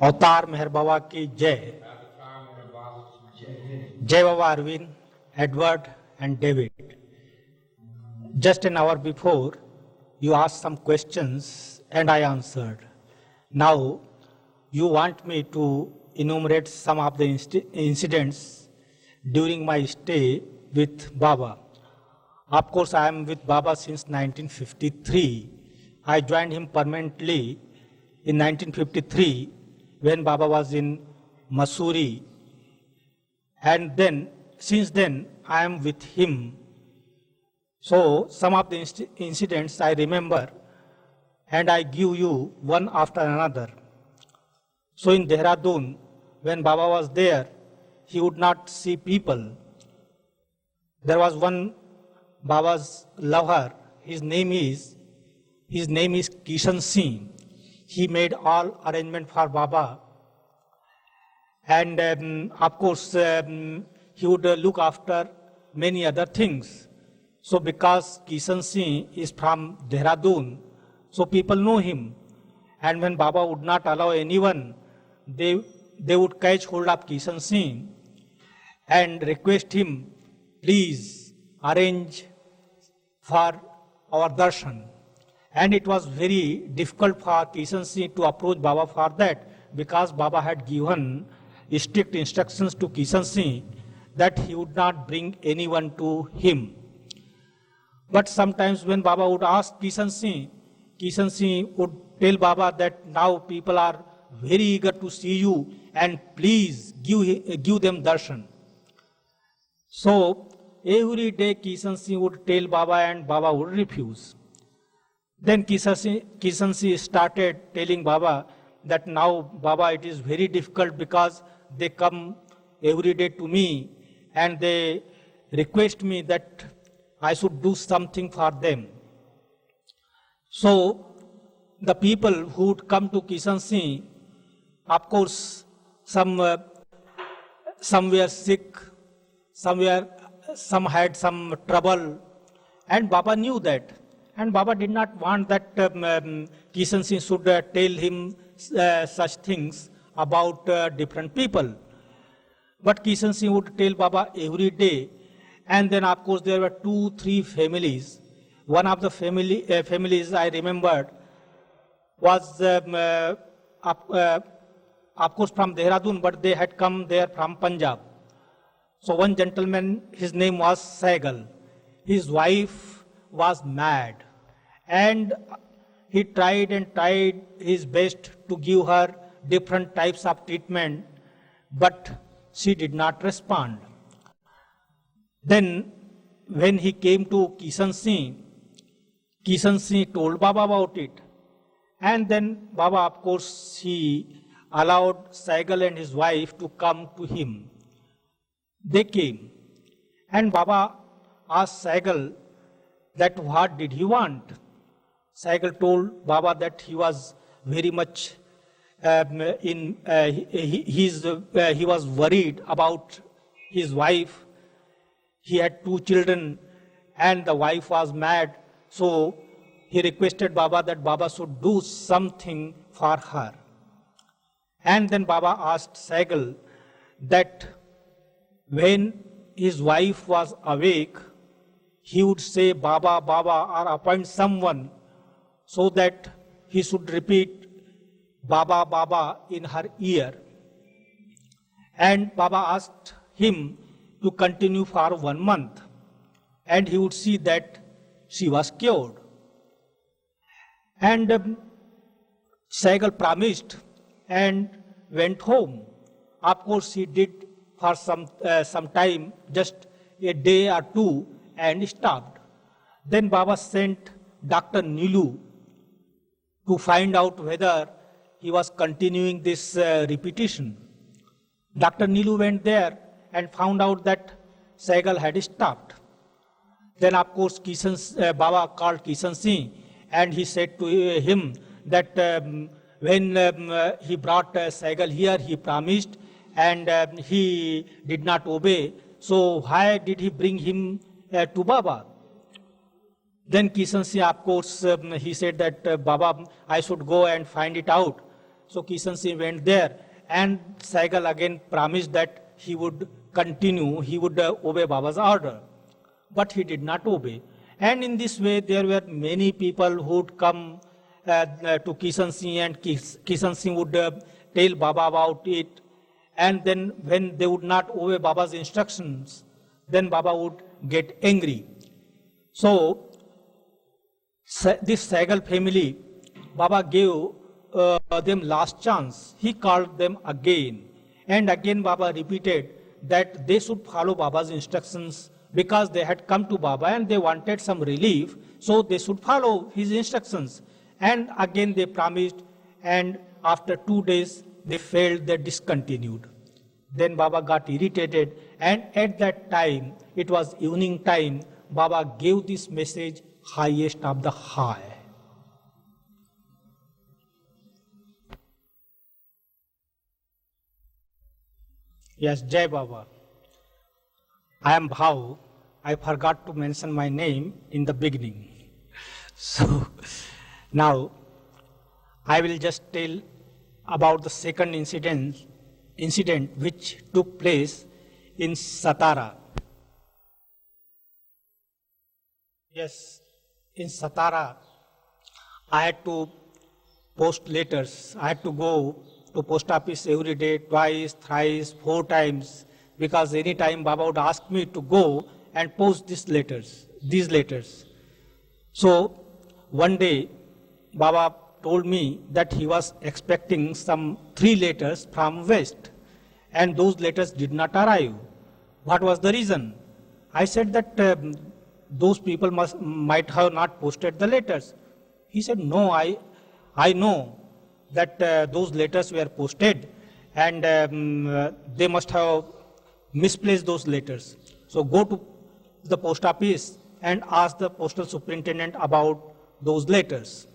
अवतार मेहर बाबा की जय. Jai Baba Irwin, Edward and David. Just an hour before, you asked some questions and I answered. Now, you want me to enumerate some of the incidents during my stay with Baba. Of course, I am with Baba since 1953. I joined him permanently in 1953 when Baba was in Mussoorie. And then, since then, I am with him. So, some of the incidents I remember and I give you one after another. So, in Dehradun, when Baba was there, he would not see people. There was one Baba's lover, his name is Kishan Singh. He made all arrangement for Baba. And of course, he would look after many other things. So because Kishan Singh is from Dehradun, so people know him. And when Baba would not allow anyone, they would catch hold of Kishan Singh and request him, please arrange for our darshan. And it was very difficult for Kishan Singh to approach Baba for that, because Baba had given strict instructions to Kishan Singh that he would not bring anyone to him. But sometimes when Baba would ask Kishan Singh would tell Baba that now people are very eager to see you and please give them darshan. So every day Kishan Singh would tell Baba and Baba would refuse. Then Kishan Singh started telling Baba that now Baba, it is very difficult because they come every day to me and they request me that I should do something for them. So the people who would come to Kishan Singh, of course, some were sick, some had some trouble, and Baba knew that. And Baba did not want that Kishan Singh should tell him such things about different people. But Kishan Singh would tell Baba every day. And then, of course, there were 2-3 families. One of the families I remembered was, of course, from Dehradun, but they had come there from Punjab. So one gentleman, his name was Saigal. His wife was mad. And he tried his best to give her different types of treatment, but she did not respond. Then when he came to Kishan Singh told Baba about it. And then Baba, of course, he allowed Saigal and his wife to come to him. They came. And Baba asked Saigal that what did he want. Saigal told Baba that he was very much he was worried about his wife. He had 2 children and the wife was mad. So he requested Baba that Baba should do something for her. And then Baba asked Saigal that when his wife was awake, he would say Baba, Baba, or appoint someone so that he should repeat Baba, Baba in her ear. And Baba asked him to continue for 1 month. And he would see that she was cured. And Saigal promised and went home. Of course, he did for some time, just a day or 2, and stopped. Then Baba sent Dr. Nilu to find out whether he was continuing this repetition. Dr. Nilu went there and found out that Saigal had stopped. Then, of course, Baba called Kishan Singh and he said to him that when he brought Saigal here, he promised and he did not obey. So why did he bring him to Baba? Then Kishan Singh, of course, he said that, Baba, I should go and find it out. So Kishan Singh went there, and Saigal again promised that he would continue, he would obey Baba's order. But he did not obey. And in this way, there were many people who would come to Kishan Singh, and Kishan Singh would tell Baba about it. And then when they would not obey Baba's instructions, then Baba would get angry. So, this Saigal family, Baba gave them last chance. He called them again. And again Baba repeated that they should follow Baba's instructions because they had come to Baba and they wanted some relief. So they should follow his instructions. And again they promised, and after 2 days they failed, they discontinued. Then Baba got irritated, and at that time, it was evening time, Baba gave this message, highest of the high. Yes, Jai Baba. I am Bhau. I forgot to mention my name in the beginning. So, now, I will just tell about the second incident which took place in Satara. Yes, in Satara, I had to post letters. I had to go to post office every day, twice, thrice, 4 times, because any time Baba would ask me to go and post these letters. So, one day, Baba told me that he was expecting some 3 letters from West, and those letters did not arrive. What was the reason? I said that those people might have not posted the letters. He said, no, I know that those letters were posted, and they must have misplaced those letters. So go to the post office and ask the postal superintendent about those letters.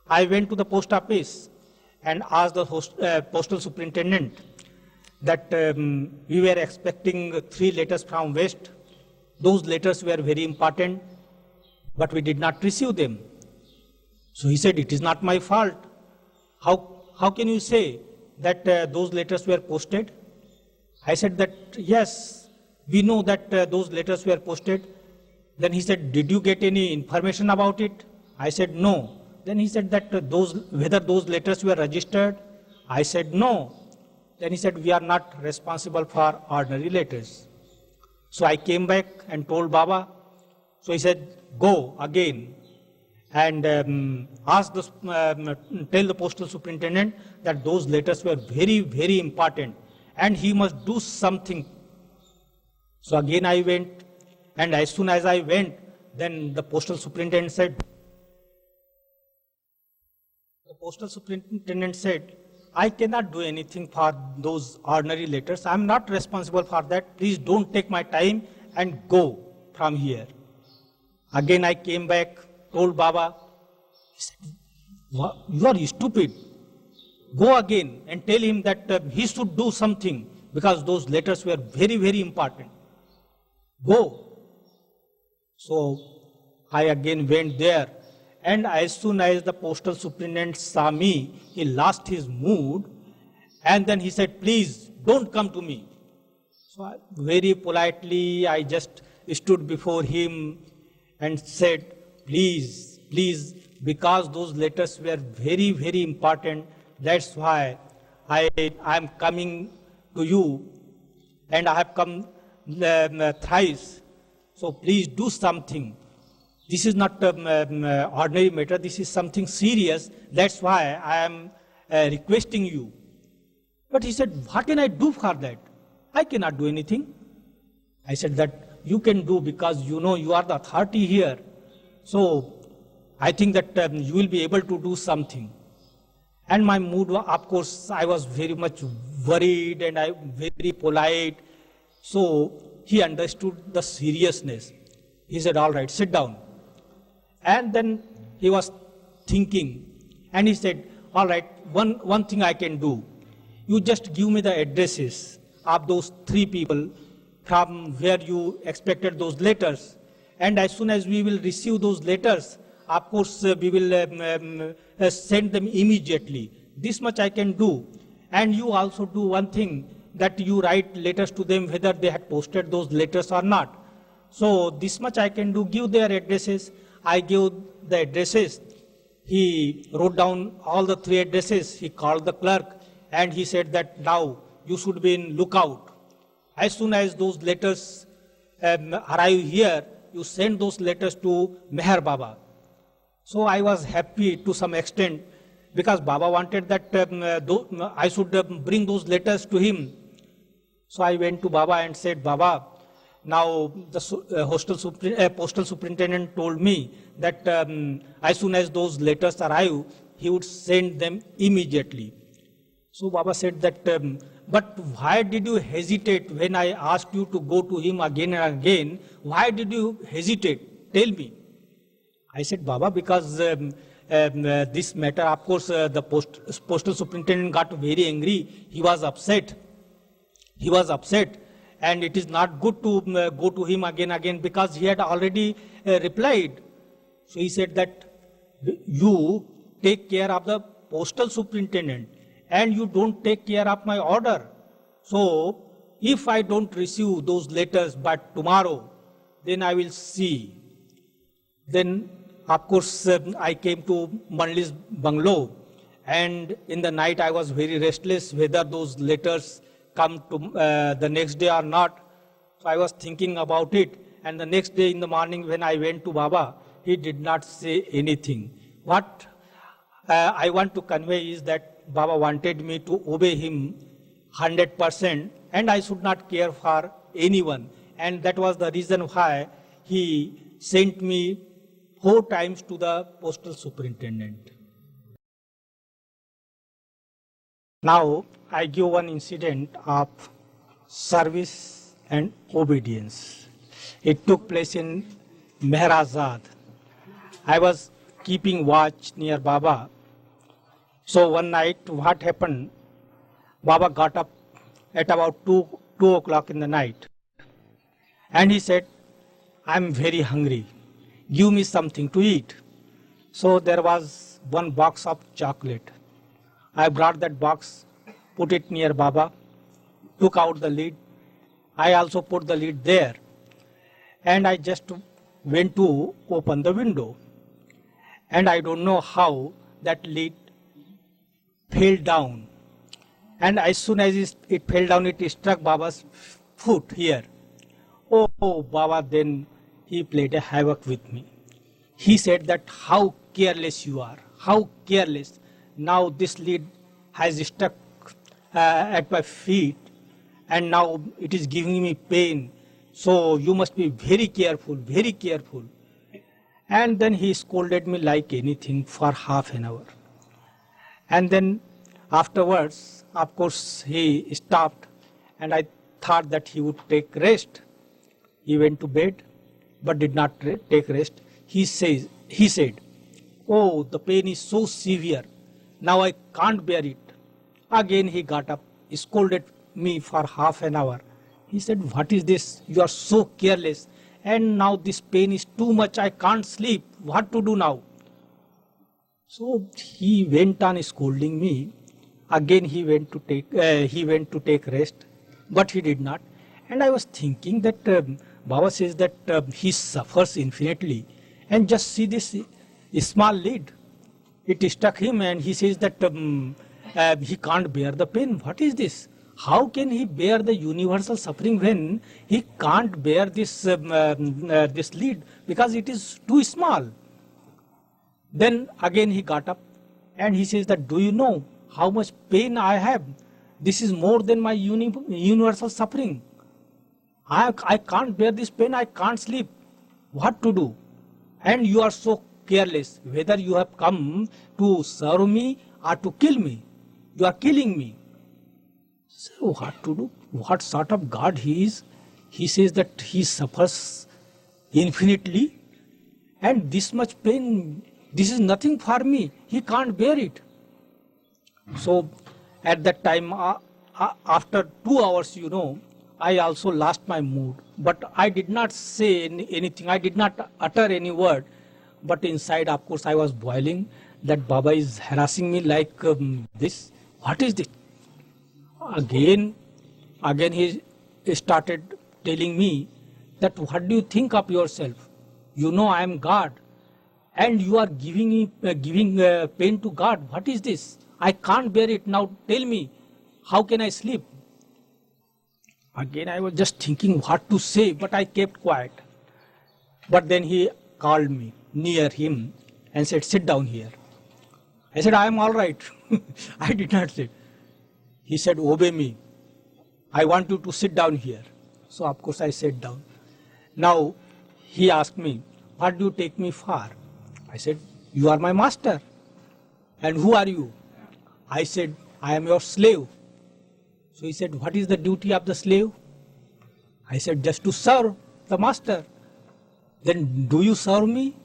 I went to the post office and asked the postal superintendent that we were expecting 3 letters from West. Those letters were very important, but we did not receive them. So he said, it is not my fault. How can you say that those letters were posted? I said that, yes, we know that those letters were posted. Then he said, did you get any information about it? I said, no. Then he said that whether those letters were registered? I said, no. Then he said, we are not responsible for ordinary letters. So I came back and told Baba. So he said, go again and tell the postal superintendent that those letters were very, very important and he must do something. So again I went, and as soon as I went, then the postal superintendent said, I cannot do anything for those ordinary letters. I am not responsible for that. Please don't take my time and go from here. Again I came back, told Baba. He said, you are stupid. Go again and tell him that he should do something because those letters were very, very important. Go. So I again went there, and as soon as the postal superintendent saw me, he lost his mood, and then he said, please don't come to me. So very politely I just stood before him and said, please, because those letters were very, very important, that's why I am coming to you, and I have come thrice. So please do something. This is not ordinary matter. This is something serious. That's why I am requesting you. But he said, what can I do for that? I cannot do anything. I said that you can do because you know you are the authority here. So I think that you will be able to do something. And my mood, of course, I was very much worried and I very polite. So he understood the seriousness. He said, all right, sit down. And then he was thinking, and he said, all right, one thing I can do. You just give me the addresses of those 3 people from where you expected those letters, and as soon as we will receive those letters, of course, we will send them immediately. This much I can do. And you also do one thing, that you write letters to them whether they had posted those letters or not. So this much I can do, give their addresses. I gave the addresses. He wrote down all the 3 addresses. He called the clerk and he said that now you should be in lookout. As soon as those letters arrive here, you send those letters to Meher Baba. So I was happy to some extent, because Baba wanted that I should bring those letters to him. So I went to Baba and said, Baba, now the postal superintendent told me that as soon as those letters arrive, he would send them immediately. So Baba said that, but why did you hesitate when I asked you to go to him again and again? Why did you hesitate? Tell me. I said, Baba, because this matter, of course, the postal superintendent got very angry. He was upset. He was upset, and it is not good to go to him again, because he had already replied. So he said that you take care of the postal superintendent and you don't take care of my order. So if I don't receive those letters by tomorrow, then I will see. Then of course I came to Mandali's bungalow, and in the night I was very restless whether those letters come to the next day or not. So I was thinking about it, and the next day in the morning when I went to Baba, he did not say anything. What I want to convey is that Baba wanted me to obey him 100%, and I should not care for anyone. And that was the reason why he sent me 4 times to the postal superintendent. Now I give one incident of service and obedience. It took place in Meher. I was keeping watch near Baba. So one night what happened, Baba got up at about 2 o'clock in the night, and he said, I am very hungry, give me something to eat. So there was one box of chocolate. I brought that box, put it near Baba, took out the lid. I also put the lid there, and I just went to open the window. And I don't know how that lid fell down. And as soon as it fell down, it struck Baba's foot here. Oh, Baba, then he played a havoc with me. He said that how careless you are, how careless. Now this lid has stuck at my feet, and now it is giving me pain. So you must be very careful, very careful. And then he scolded me like anything for half an hour. And then afterwards, of course, he stopped, and I thought that he would take rest. He went to bed, but did not take rest. He said, oh, the pain is so severe. Now I can't bear it. Again he got up, scolded me for half an hour. He said, what is this? You are so careless. And now this pain is too much. I can't sleep. What to do now? So he went on scolding me. Again he went to take rest, but he did not. And I was thinking that Baba says that he suffers infinitely, and just see this small lid. It struck him, and he says that he can't bear the pain. What is this? How can he bear the universal suffering when he can't bear this this lid, because it is too small? Then again he got up, and he says that, do you know how much pain I have? This is more than my universal suffering. I can't bear this pain. I can't sleep. What to do? And you are so careless, whether you have come to serve me or to kill me. You are killing me. So what to do? What sort of God he is? He says that he suffers infinitely, and this much pain, this is nothing for me. He can't bear it. So at that time, after 2 hours, I also lost my mood. But I did not say anything. I did not utter any word. But inside, of course, I was boiling that Baba is harassing me like this. What is this? Again he started telling me that what do you think of yourself? You know I am God and you are giving pain to God. What is this? I can't bear it. Now tell me, how can I sleep? Again I was just thinking what to say, but I kept quiet. But then he called me near him and said, sit down here. I said, I am all right. I did not say. He said, obey me. I want you to sit down here. So of course I sat down. Now he asked me, what do you take me for? I said, you are my master. And who are you? I said, I am your slave. So he said, what is the duty of the slave? I said, just to serve the master. Then do you serve me?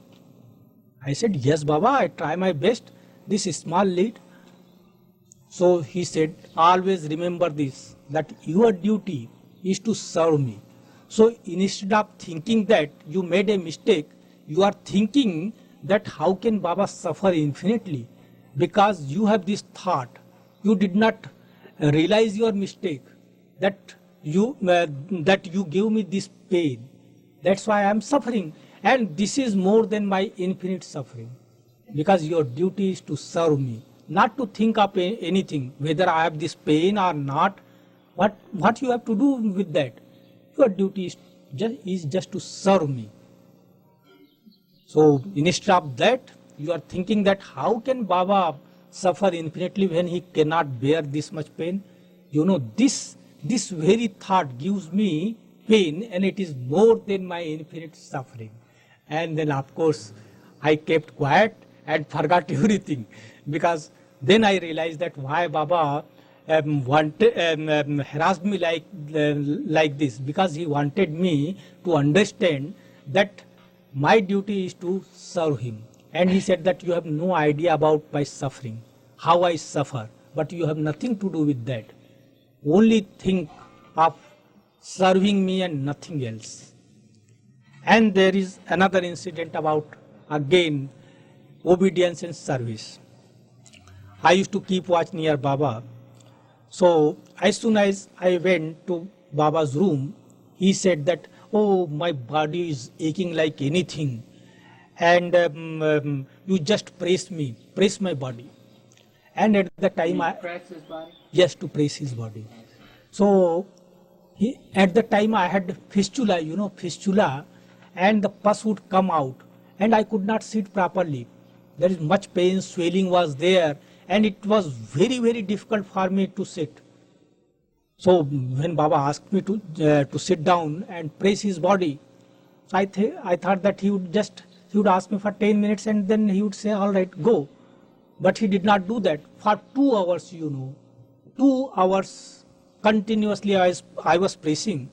I said, yes, Baba, I try my best. This is small lead. So he said, always remember this, that your duty is to serve me. So instead of thinking that you made a mistake, you are thinking that how can Baba suffer infinitely? Because you have this thought. You did not realize your mistake, that you give me this pain. That's why I am suffering. And this is more than my infinite suffering. Because your duty is to serve me, not to think of anything, whether I have this pain or not. What you have to do with that? Your duty is just to serve me. So instead of that, you are thinking that how can Baba suffer infinitely when he cannot bear this much pain? You know, this very thought gives me pain, and it is more than my infinite suffering. And then of course I kept quiet and forgot everything, because then I realized that why Baba harassed me like this, because he wanted me to understand that my duty is to serve him. And he said that you have no idea about my suffering, how I suffer, but you have nothing to do with that. Only think of serving me and nothing else. And there is another incident about, again, obedience and service. I used to keep watch near Baba. So as soon as I went to Baba's room, he said that, oh, my body is aching like anything. And you just press my body. And at the time press his body? Yes, to press his body. So at the time I had fistula, fistula, and the pus would come out, and I could not sit properly. There is much pain, swelling was there, and it was very, very difficult for me to sit. So when Baba asked me to sit down and press his body, I thought that he would ask me for 10 minutes and then he would say, all right, go. But he did not do that. For 2 hours, 2 hours continuously I was pressing.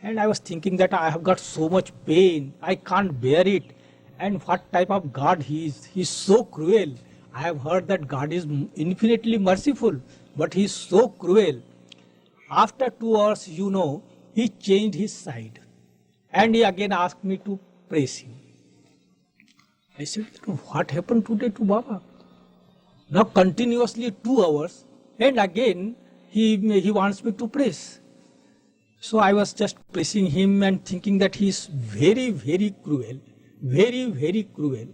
And I was thinking that I have got so much pain, I can't bear it. And what type of God he is. He is so cruel. I have heard that God is infinitely merciful, but he is so cruel. After 2 hours, he changed his side. And he again asked me to praise him. I said, what happened today to Baba? Now continuously 2 hours, and again he wants me to praise. So I was just praising him and thinking that he is very, very cruel, very, very cruel,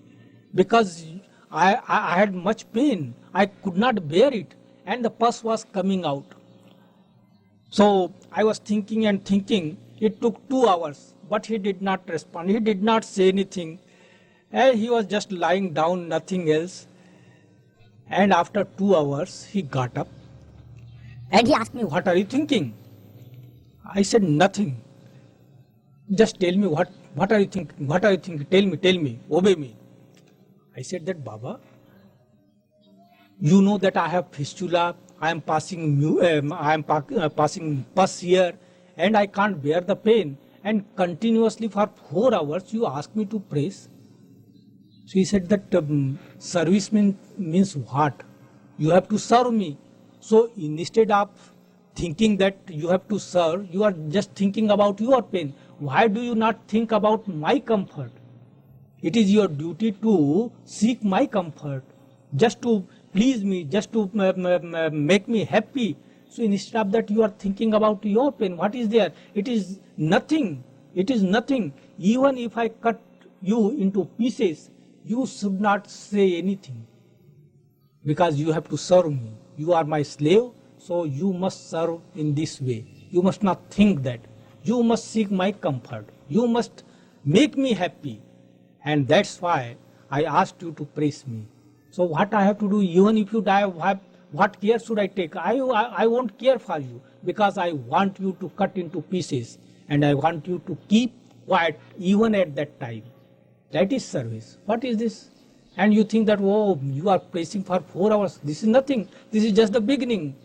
because I had much pain. I could not bear it, and the pus was coming out. So I was thinking and thinking. It took 2 hours, but he did not respond. He did not say anything. And he was just lying down, nothing else. And after 2 hours, he got up. And he asked me, what are you thinking? I said, nothing. Just tell me, what are you thinking? What are you thinking? Tell me, obey me. I said that, Baba, you know that I have fistula. I am passing pus here, and I can't bear the pain. And continuously for 4 hours, you ask me to praise. So he said that means what? You have to serve me. So instead of thinking that you have to serve, you are just thinking about your pain. Why do you not think about my comfort? It is your duty to seek my comfort, just to please me, just to make me happy. So instead of that, you are thinking about your pain. What is there? It is nothing. It is nothing. Even if I cut you into pieces, you should not say anything, because you have to serve me. You are my slave, so you must serve in this way. You must not think that. You must seek my comfort. You must make me happy. And that's why I asked you to praise me. So what I have to do, even if you die, what care should I take? I won't care for you, because I want you to cut into pieces, and I want you to keep quiet even at that time. That is service. What is this? And you think that, oh, you are praising for 4 hours. This is nothing. This is just the beginning.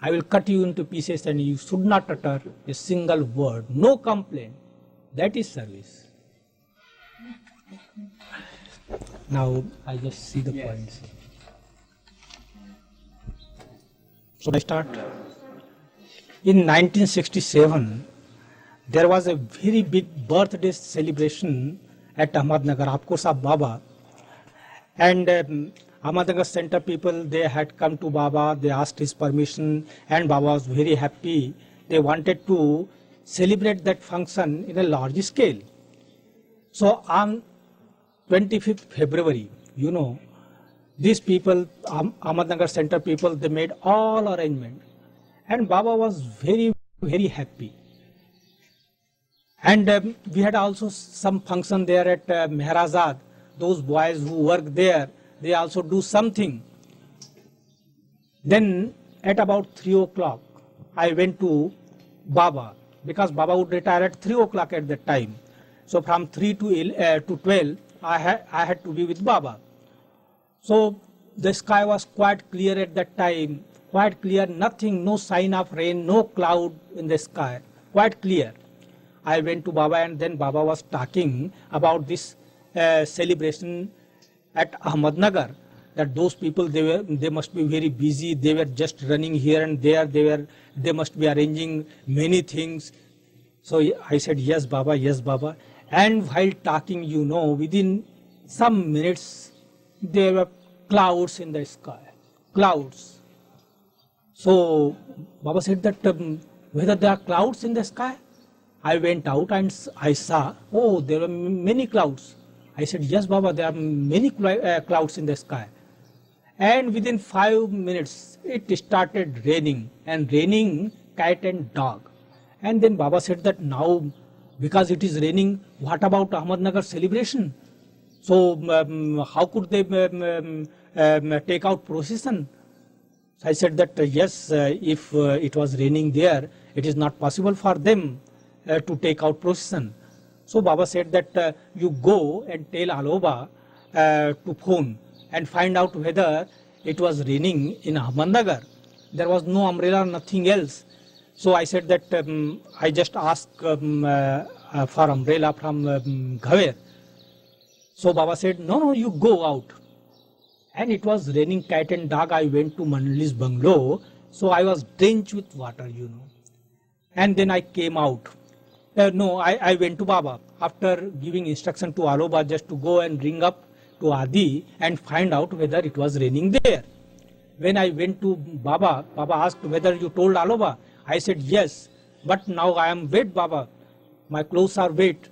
I will cut you into pieces and you should not utter a single word. No complaint. That is service. Now I just see the points. So I start. In 1967, there was a very big birthday celebration at Ahmednagar, Afcourse of Baba. And Ahmednagar Center people, they had come to Baba, they asked his permission, and Baba was very happy. They wanted to celebrate that function in a large scale. So on 25th February, you know, these people, Ahmednagar Center people, they made all arrangement. And Baba was very, very happy. And we had also some function there at Meherazad. Those boys who work there, they also do something. Then at about 3 o'clock, I went to Baba, because Baba would retire at 3 o'clock at that time. So from 3 to 12, I had to be with Baba. So the sky was quite clear at that time, quite clear, nothing, no sign of rain, no cloud in the sky, quite clear. I went to Baba, and then Baba was talking about this celebration at Ahmednagar, that those people, they must be very busy, they were just running here and there, they must be arranging many things. So I said, yes Baba, yes Baba. And while talking, you know, within some minutes, there were clouds in the sky, clouds. So Baba said that whether there are clouds in the sky. I went out and I saw, oh, there were many clouds. I said, yes, Baba, there are many clouds in the sky. And within 5 minutes, it started raining, and raining cat and dog. And then Baba said that now, because it is raining, what about Ahmednagar celebration? So how could they take out procession? So I said that, yes, if it was raining there, it is not possible for them to take out procession. So Baba said that you go and tell Aloba to phone and find out whether it was raining in Ahmednagar. There was no umbrella, nothing else. So I said that I just asked for umbrella from Ghaver. So Baba said, no, you go out. And it was raining cat and dog. I went to Mandali's bungalow. So I was drenched with water, you know. And then I came out. I went to Baba after giving instruction to Aloba just to go and ring up to Adi and find out whether it was raining there. When I went to Baba, Baba asked whether you told Aloba. I said yes, but now I am wet, Baba. My clothes are wet.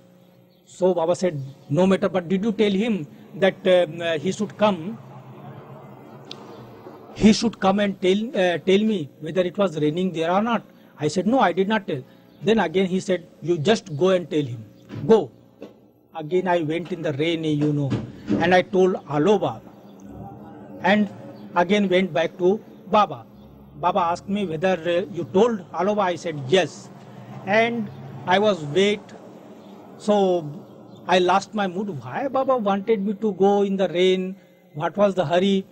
So Baba said, no matter, but did you tell him that he should come? He should come and tell me whether it was raining there or not. I said, no, I did not tell. Then again he said, you just go and tell him. Go. Again I went in the rain, you know, and I told Aloba. And again went back to Baba. Baba asked me whether you told Aloba. I said yes. And I was wet. So I lost my mood. Why Baba wanted me to go in the rain? What was the hurry?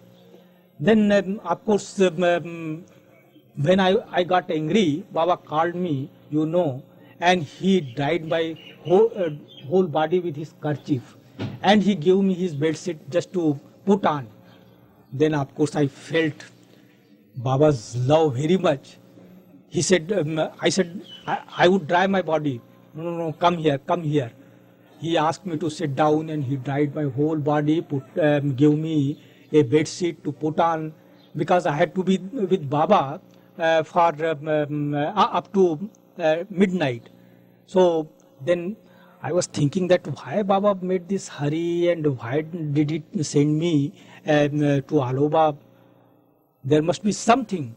Then of course when I got angry, Baba called me, you know, and he dried my whole body with his kerchief, and he gave me his bedsheet just to put on. Then of course I felt Baba's love very much. He said, I said, I would dry my body. No, no, no, come here, come here. He asked me to sit down and he dried my whole body, gave me a bed sheet to put on, because I had to be with Baba for up to midnight. So then I was thinking that why Baba made this hurry and why did he send me to Aloba? There must be something.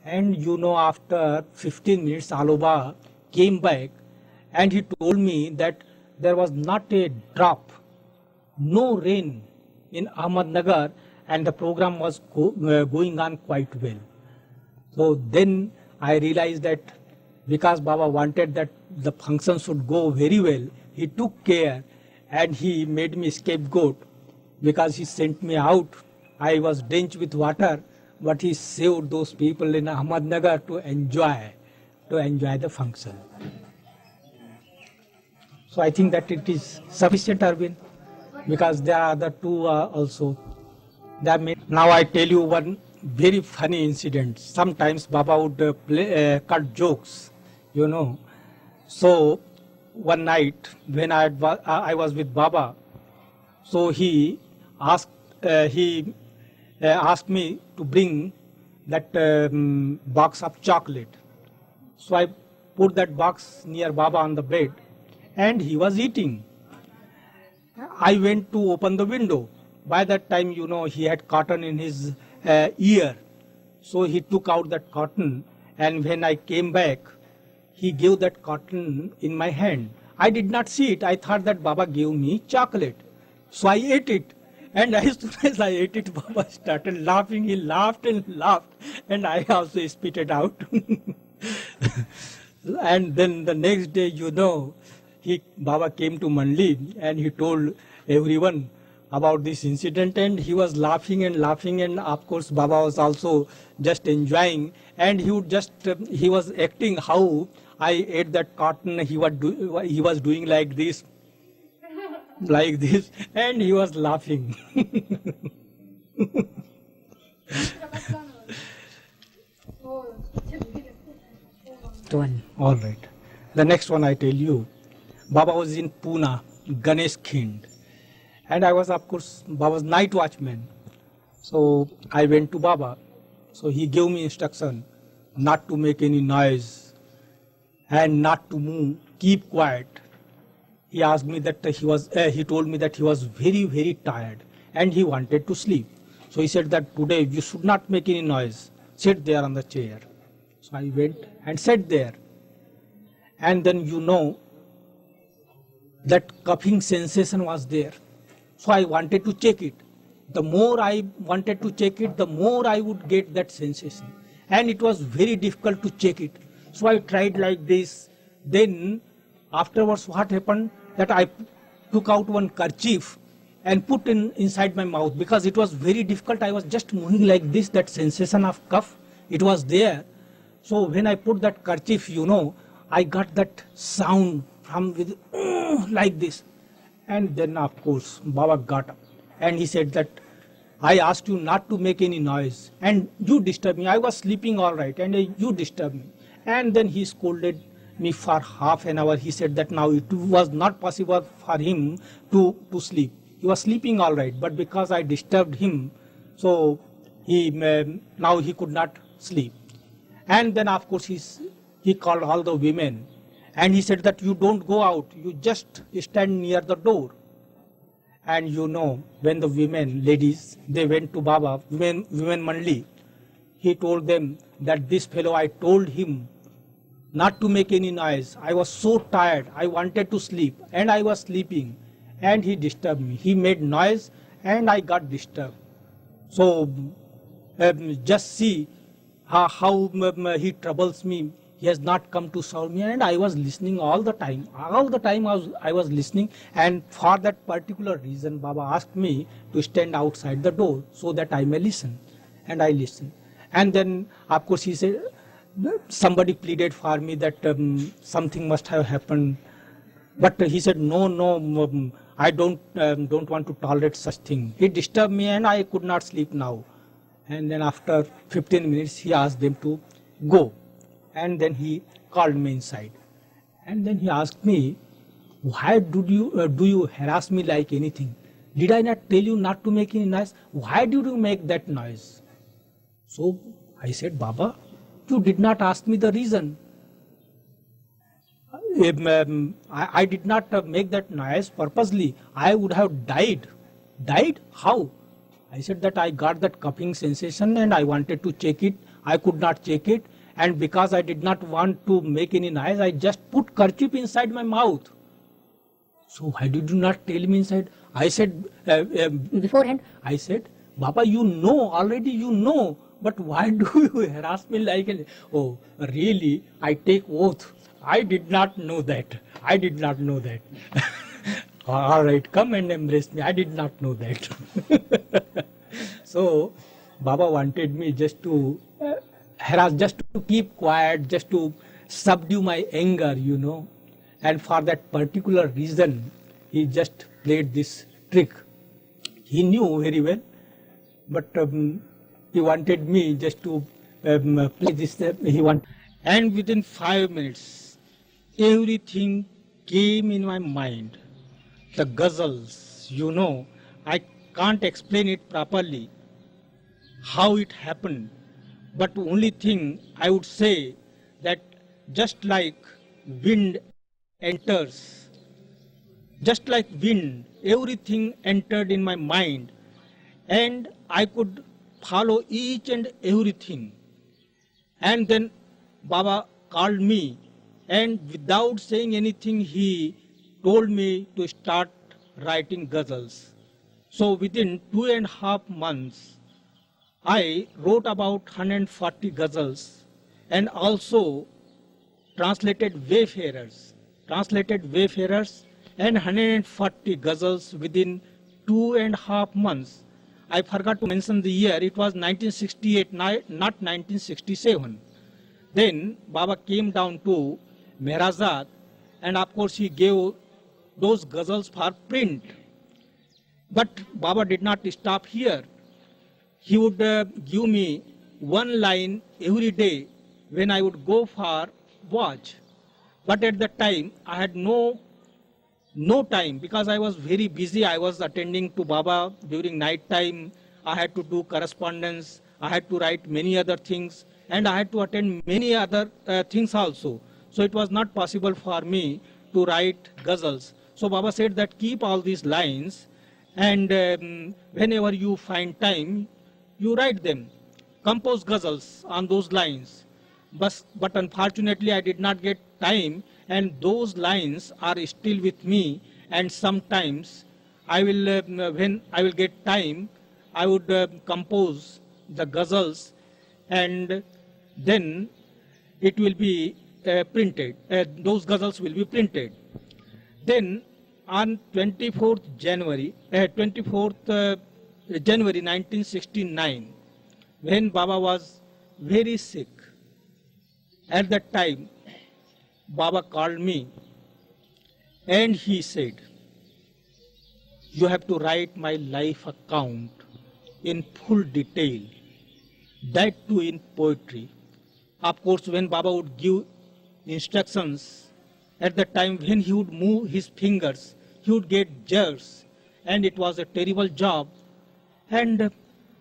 And you know, after 15 minutes, Aloba came back and he told me that there was not a drop, no rain in Ahmednagar, and the program was going on quite well. So then I realized that because Baba wanted that the function should go very well, he took care and he made me scapegoat, because he sent me out. I was drenched with water, but he saved those people in Ahmednagar to enjoy the function. So I think that it is sufficient, Irwin, because there are the two also. Now I tell you one very funny incident. Sometimes Baba would cut jokes, you know. So one night when I was with Baba, so he asked me to bring that box of chocolate. So I put that box near Baba on the bed and he was eating. I went to open the window. By that time, you know, he had cotton in his ear. So he took out that cotton, and when I came back, he gave that cotton in my hand. I did not see it. I thought that Baba gave me chocolate. So I ate it. And as soon as I ate it, Baba started laughing. He laughed and laughed. And I also spit it out. And then the next day, you know, Baba came to Mandali and he told everyone about this incident, and he was laughing and laughing, and of course Baba was also just enjoying, and he was acting how I ate that cotton. He was doing like this, and he was laughing. All right. The next one I tell you, Baba was in Pune, Ganesh Khind. And I was, of course, Baba's night watchman. So I went to Baba. So he gave me instruction not to make any noise and not to move, keep quiet. He asked me that he told me that he was very, very tired and he wanted to sleep. So he said that today you should not make any noise. Sit there on the chair. So I went and sat there. And then, you know, that coughing sensation was there. So I wanted to check it. The more I wanted to check it, the more I would get that sensation. And it was very difficult to check it. So I tried like this. Then afterwards what happened, that I took out one kerchief and put inside my mouth, because it was very difficult. I was just moving like this, that sensation of cough, it was there. So when I put that kerchief, you know, I got that sound from with like this. And then, of course, Baba got up and he said that I asked you not to make any noise and you disturbed me. I was sleeping all right and you disturbed me. And then he scolded me for half an hour. He said that now it was not possible for him to sleep. He was sleeping all right, but because I disturbed him, so now he could not sleep. And then, of course, he called all the women. And he said that you don't go out, you just stand near the door. And you know, when the women, ladies, they went to Baba, women Mandali, he told them that this fellow, I told him not to make any noise. I was so tired, I wanted to sleep, and I was sleeping. And he disturbed me. He made noise and I got disturbed. So just see how he troubles me. He has not come to serve me, and I was listening all the time. All the time I was listening, and for that particular reason, Baba asked me to stand outside the door so that I may listen. And I listened. And then, of course, he said, somebody pleaded for me that something must have happened. But he said, no, I don't want to tolerate such thing. He disturbed me and I could not sleep now. And then after 15 minutes, he asked them to go. and then he called me inside. And then he asked me, why do you harass me like anything? Did I not tell you not to make any noise? Why did you make that noise? So I said, Baba, you did not ask me the reason. I did not make that noise purposely. I would have died. Died? How? I said that I got that coughing sensation and I wanted to check it. I could not check it. And because I did not want to make any noise, I just put kerchief inside my mouth. So why did you not tell me inside? I said, beforehand, I said, Baba, you know, already you know, but why do you harass me like an... Oh, really? I take oath. I did not know that. I did not know that. All right, come and embrace me. I did not know that. So, Baba wanted me just to harass, just to keep quiet, just to subdue my anger, you know. And for that particular reason, he just played this trick. He knew very well, but he wanted me just to play this. And within 5 minutes, everything came in my mind. The ghazals, you know, I can't explain it properly, how it happened. But the only thing I would say that just like wind enters, just like wind, everything entered in my mind and I could follow each and everything. And then Baba called me and without saying anything, he told me to start writing ghazals. So within 2.5 months, I wrote about 140 ghazals and also translated Wayfarers and 140 ghazals within 2.5 months. I forgot to mention the year, it was 1968, not 1967. Then Baba came down to Meherazad and of course he gave those ghazals for print. But Baba did not stop here. He would give me one line every day when I would go for watch. But at that time, I had no time because I was very busy. I was attending to Baba during night time. I had to do correspondence. I had to write many other things. And I had to attend many other things also. So it was not possible for me to write ghazals. So Baba said that keep all these lines and whenever you find time, you write them. Compose ghazals on those lines. But unfortunately, I did not get time and those lines are still with me and sometimes I will, when I will get time, I would compose the ghazals and then it will be printed. Those ghazals will be printed. Then on 24th January 1969, when Baba was very sick, at that time, Baba called me and he said, you have to write my life account in full detail, that too in poetry. Of course, when Baba would give instructions, at the time when he would move his fingers, he would get jerks and it was a terrible job. And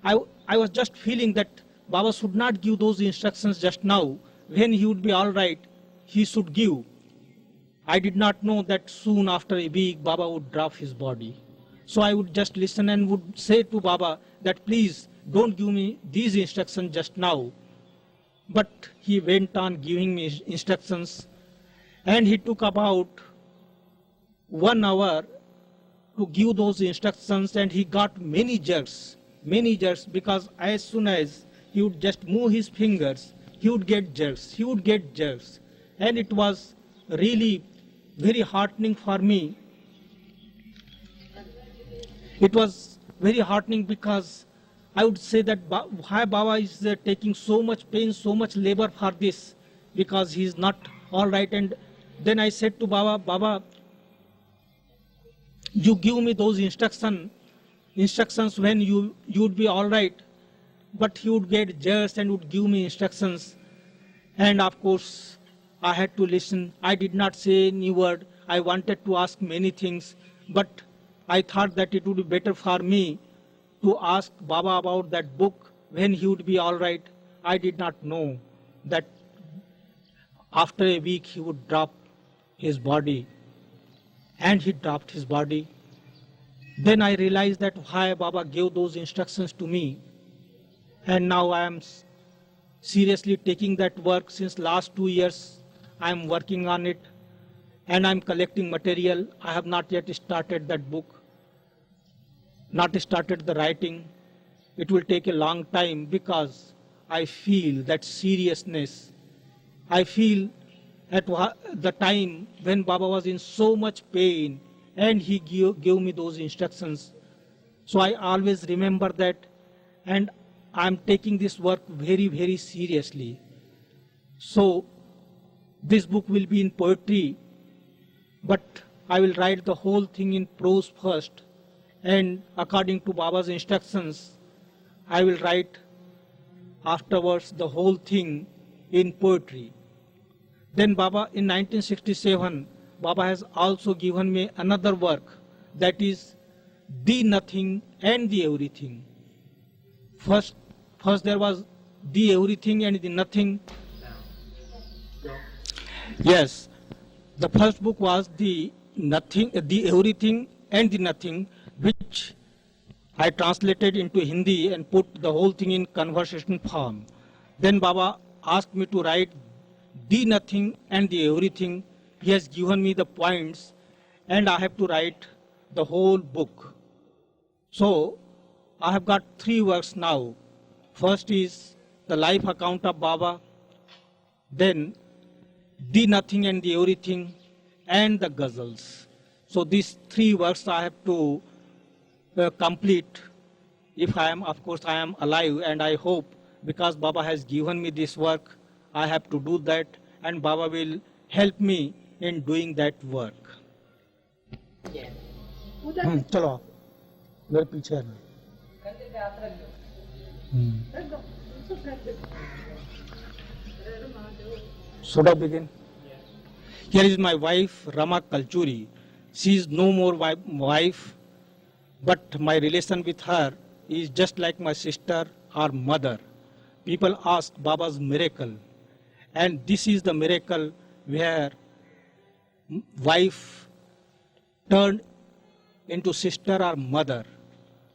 I was just feeling that Baba should not give those instructions just now. When he would be all right, he should give. I did not know that soon after a week, Baba would drop his body. So I would just listen and would say to Baba that please don't give me these instructions just now. But he went on giving me instructions and he took about 1 hour to give those instructions and he got many jerks because as soon as he would just move his fingers, he would get jerks. And it was really very heartening for me. It was very heartening because I would say that why Baba is taking so much pain, so much labor for this, because he is not all right. And then I said to Baba, Baba, you give me those instructions when you would be all right. But he would get jerks and would give me instructions. And of course, I had to listen. I did not say any word. I wanted to ask many things, but I thought that it would be better for me to ask Baba about that book when he would be all right. I did not know that after a week he would drop his body, and he dropped his body. Then I realized that why Baba gave those instructions to me, and now I am seriously taking that work. Since last 2 years I am working on it, and I am collecting material. I have not yet started that book, not started the writing. It will take a long time because I feel that seriousness. I feel at the time when Baba was in so much pain and he gave me those instructions. So I always remember that, and I'm taking this work very, very seriously. So this book will be in poetry, but I will write the whole thing in prose first, and according to Baba's instructions, I will write afterwards the whole thing in poetry. Then Baba, in 1967, Baba has also given me another work, that is The Nothing and the Everything. First there was The Everything and the Nothing. Yes, the first book was The Nothing, The Everything and the Nothing, which I translated into Hindi and put the whole thing in conversation form. Then Baba asked me to write The Nothing and the Everything. He has given me the points, and I have to write the whole book. So I have got 3 works now. First is the life account of Baba, then The Nothing and the Everything, and the ghazals. So these 3 works I have to complete if I am, of course, I am alive, and I hope because Baba has given me this work, I have to do that, and Baba will help me in doing that work. चलो आप मेरे पीछे आना. Should I begin? Here is my wife, Rama Kalchuri. She is no more wife, but my relation with her is just like my sister or mother. People ask Baba's miracle, and this is the miracle where wife turned into sister or mother.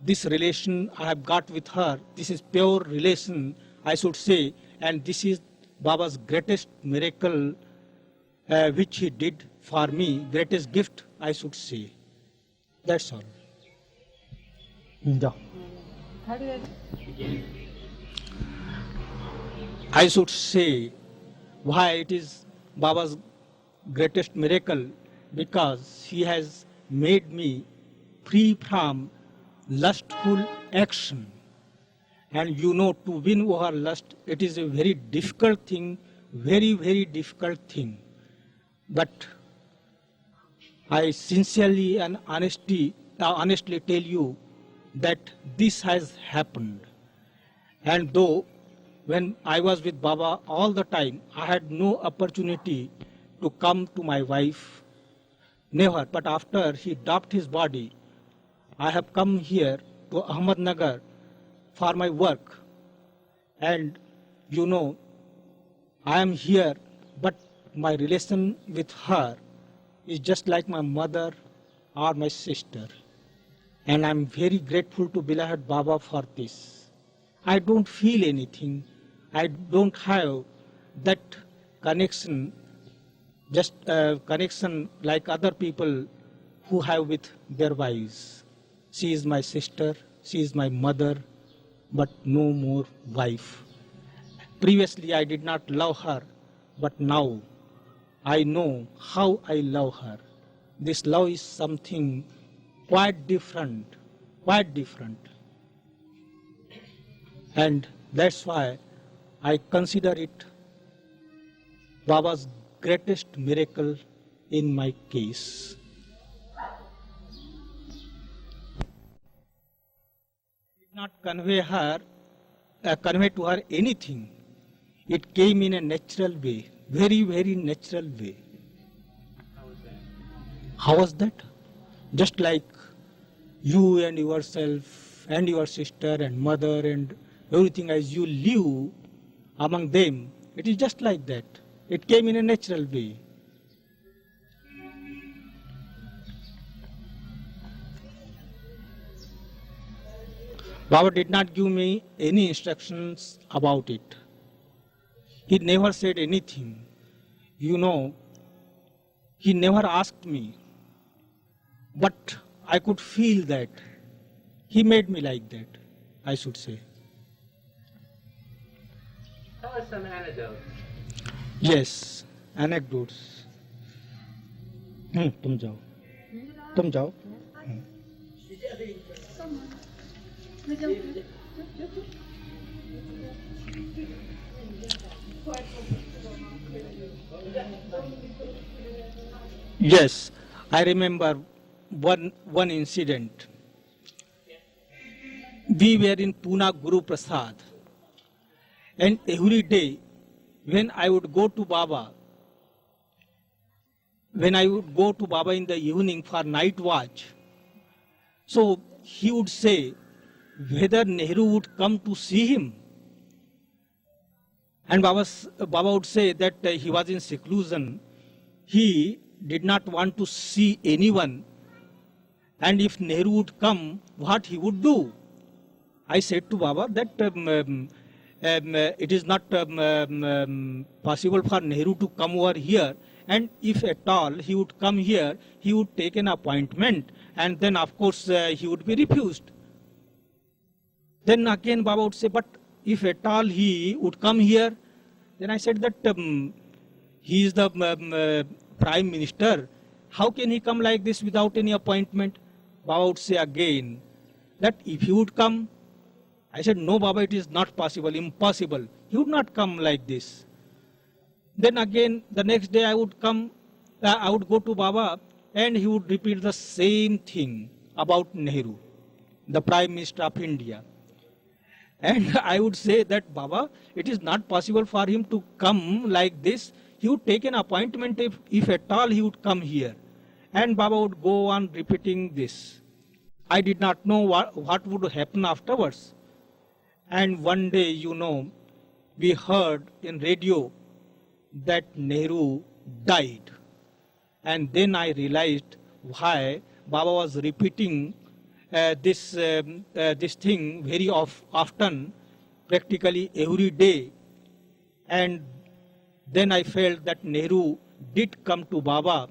This relation I have got with her, this is pure relation, I should say, and this is Baba's greatest miracle which he did for me, greatest gift, I should say. That's all. I should say why it is Baba's greatest miracle, because he has made me free from lustful action. And you know, to win over lust, it is a very difficult thing, very, very difficult thing. But I sincerely and honestly tell you that this has happened. And though when I was with Baba all the time, I had no opportunity to come to my wife, never. But after he dropped his body, I have come here to Ahmednagar for my work. And you know, I am here, but my relation with her is just like my mother or my sister. And I am very grateful to beloved Baba for this. I don't feel anything. I don't have that connection, just connection like other people who have with their wives. She is my sister, she is my mother, but no more wife. Previously I did not love her, but now I know how I love her. This love is something quite different, quite different. And that's why I consider it Baba's greatest miracle in my case. I did not convey to her anything. It came in a natural way, very, very natural way. How was that? How was that? Just like you and yourself and your sister and mother and everything as you live among them, it is just like that. It came in a natural way. Baba did not give me any instructions about it. He never said anything. You know, he never asked me. But I could feel that he made me like that, I should say. Tell us some anecdotes. Yes, anecdotes. तुम जाओ. तुम जाओ. Yes, I remember one incident. We were in Pune Guru Prasad, and every day when I would go to Baba, in the evening for night watch, so he would say whether Nehru would come to see him. And Baba would say that he was in seclusion. He did not want to see anyone. And if Nehru would come, what he would do? I said to Baba that it is not possible for Nehru to come over here. And if at all he would come here, he would take an appointment. And then, of course, he would be refused. Then again Baba would say, but if at all he would come here, then I said that he is the Prime Minister. How can he come like this without any appointment? Baba would say again that if he would come, I said, no Baba, it is not possible, impossible. He would not come like this. Then again, the next day I would go to Baba and he would repeat the same thing about Nehru, the Prime Minister of India. And I would say that, Baba, it is not possible for him to come like this. He would take an appointment if at all he would come here. And Baba would go on repeating this. I did not know what would happen afterwards. And one day, you know, we heard in radio that Nehru died. And then I realized why Baba was repeating this thing very often, practically every day. And then I felt that Nehru did come to Baba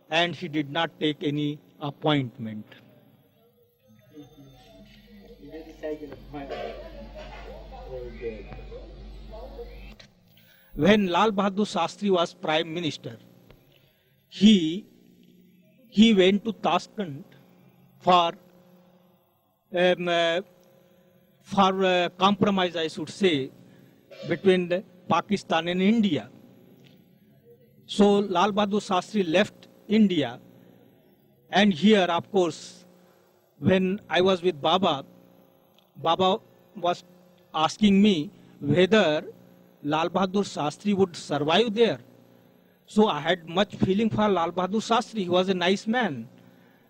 and he did not take any appointment. You didn't take an appointment. Very good. When Lal Bahadur Shastri was Prime Minister, he went to Tashkent for compromise, I should say, between Pakistan and India. So Lal Bahadur Shastri left India, and here, of course, when I was with Baba, Baba was asking me whether Lal Bahadur Shastri would survive there. So I had much feeling for Lal Bahadur Shastri. He was a nice man.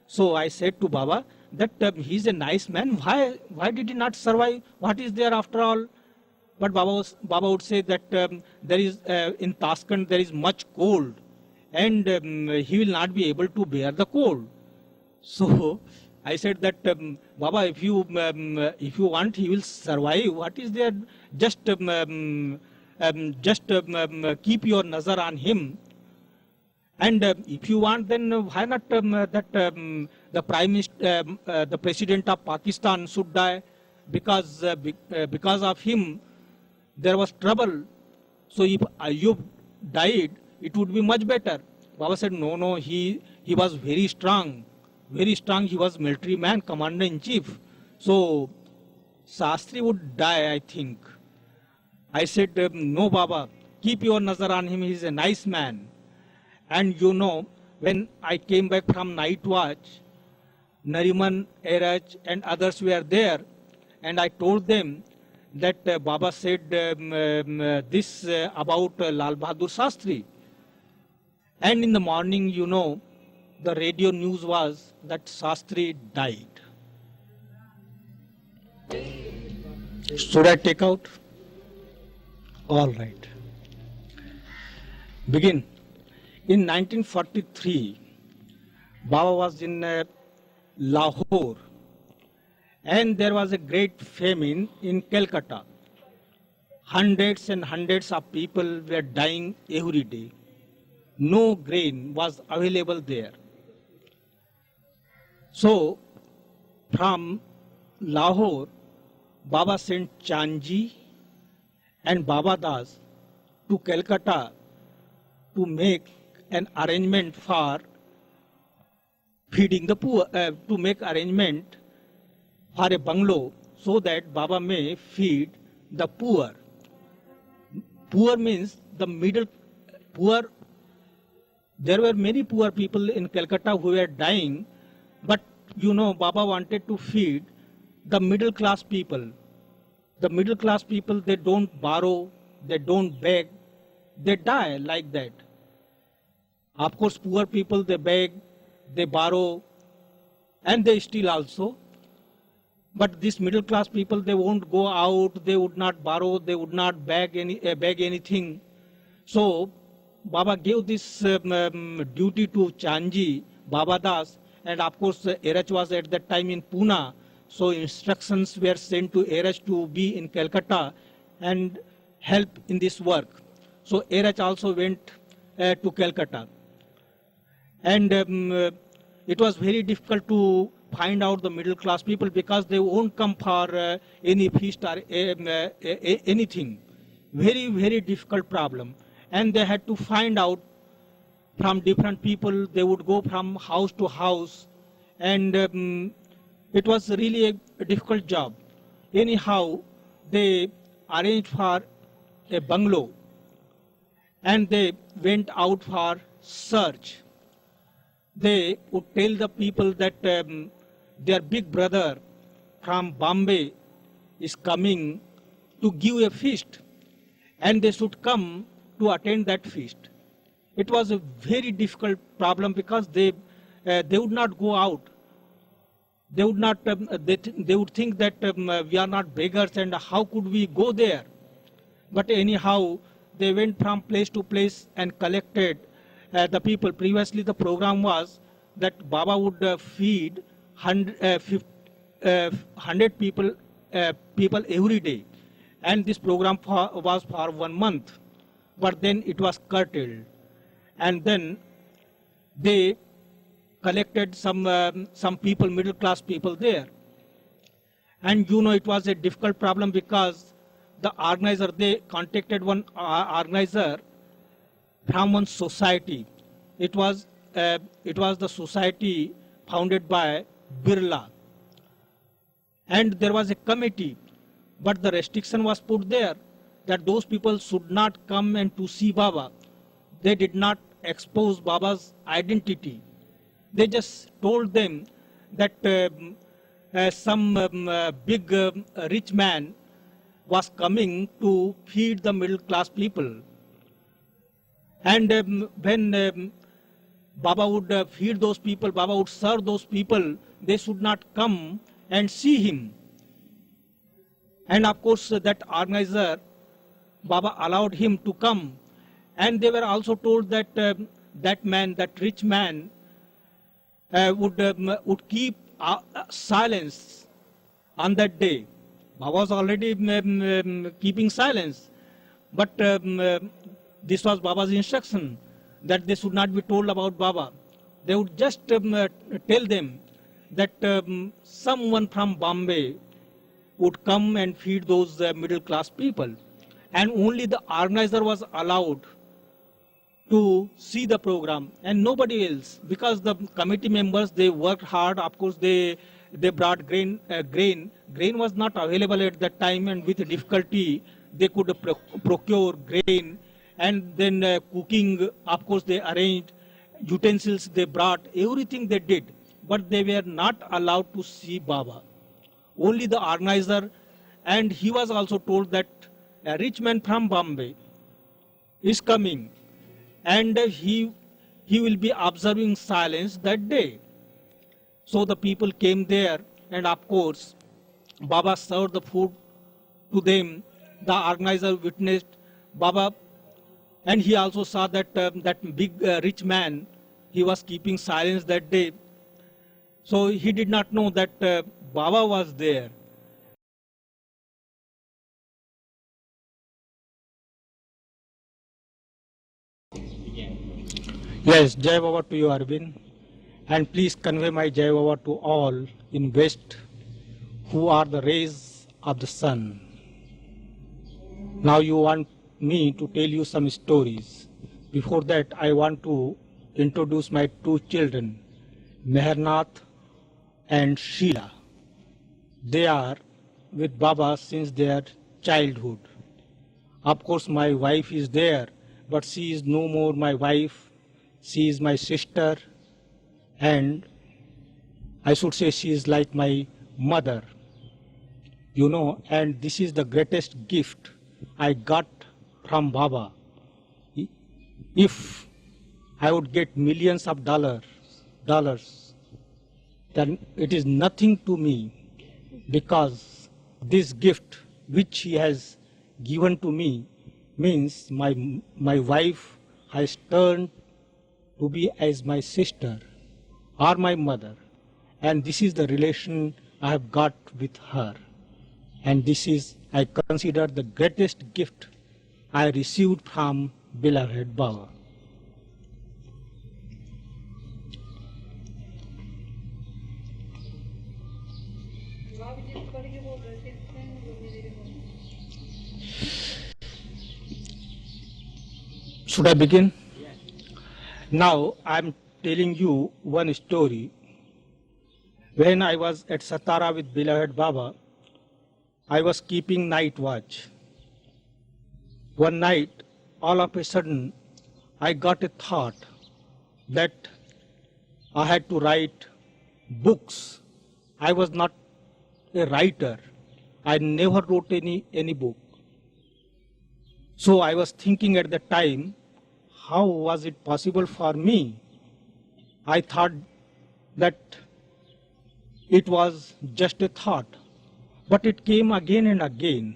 So I said to Baba that he is a nice man. Why did he not survive? What is there after all? But Baba would say that there is in Tashkent there is much cold, and he will not be able to bear the cold. So I said that Baba, if you want, he will survive. What is there? Just keep your nazar on him. And if you want, then why not the Prime Minister, the President of Pakistan should die, because of him there was trouble. So if Ayub died, it would be much better. Baba said, no, he was very strong. Very strong. He was military man, commander-in-chief. So Shastri would die, I think. I said, no, Baba, keep your nazar on him. He is a nice man. And you know, when I came back from night watch, Nariman, Eraj and others were there, and I told them, that Baba said this about Lal Bahadur Shastri. And in the morning, you know, the radio news was that Shastri died. Should I take out? All right. Begin. In 1943, Baba was in Lahore, and there was a great famine in Calcutta. Hundreds and hundreds of people were dying every day. No grain was available there. So, from Lahore, Baba sent Chanji and Baba Das to Calcutta to make an arrangement for feeding the poor, to make arrangement for a bungalow so that Baba may feed the poor. Poor means the middle poor. There were many poor people in Calcutta who were dying, but you know, Baba wanted to feed the middle class people. The middle class people, they don't borrow, they don't beg, they die like that. Of course, poor people, they beg, they borrow, and they steal also. But these middle class people, they won't go out, they would not borrow, they would not beg anything. So, Baba gave this duty to Chanji, Baba Das, and of course Erach was at that time in Pune, so instructions were sent to Erach to be in Calcutta and help in this work. So Erach also went to Calcutta. And it was very difficult to find out the middle class people because they won't come for any feast or anything. Very, very difficult problem. And they had to find out from different people. They would go from house to house, and it was really a difficult job. Anyhow, they arranged for a bungalow, and they went out for search. They would tell the people that their big brother from Bombay is coming to give a feast, and they should come to attend that feast. It was a very difficult problem because they would not go out. They would not. They would think that we are not beggars, and how could we go there? But anyhow, they went from place to place and collected the people. Previously, the program was that Baba would feed 100 people every day, and this program was for 1 month. But then it was curtailed, and then they collected some people, middle class people there. And you know, it was a difficult problem because the organizer, they contacted one organizer from one society. It was the society founded by Birla, and there was a committee, but the restriction was put there that those people should not come and to see Baba. They did not expose Baba's identity. They just told them that some big rich man was coming to feed the middle class people. And when Baba would feed those people, Baba would serve those people, they should not come and see him. And of course, that organizer, Baba allowed him to come, and they were also told that that rich man would keep silence on that day. Baba was already keeping silence, but this was Baba's instruction that they should not be told about Baba. They would just tell them that someone from Bombay would come and feed those middle class people. And only the organizer was allowed to see the program and nobody else, because the committee members, they worked hard. Of course, they brought grain. Grain was not available at that time, and with difficulty they could procure grain. And then cooking, of course, they arranged utensils, they brought, everything they did, but they were not allowed to see Baba. Only the organizer And he was also told that a rich man from Bombay is coming, and he will be observing silence that day. So the people came there, and of course, Baba served the food to them. The organizer witnessed Baba, and he also saw that that big rich man, he was keeping silence that day. So he did not know that Baba was there. Yes, Jai Baba to you, Arvind. And please convey my Jai Baba to all in West who are the rays of the sun. Now you want me to tell you some stories. Before that, I want to introduce my two children, Mehernath and Sheila. They are with Baba since their childhood. Of course, my wife is there, but she is no more my wife. She is my sister, and I should say she is like my mother. You know, and this is the greatest gift I got from Baba. If I would get millions of dollars, then it is nothing to me, because this gift which he has given to me means my wife has turned to be as my sister or my mother, and this is the relation I have got with her, and this is, I consider, the greatest gift I received from beloved Baba. Should I begin? Yes. Now I am telling you one story. When I was at Satara with beloved Baba, I was keeping night watch. One night, all of a sudden, I got a thought that I had to write books. I was not a writer. I never wrote any book. So I was thinking at the time, how was it possible for me? I thought that it was just a thought, but it came again and again,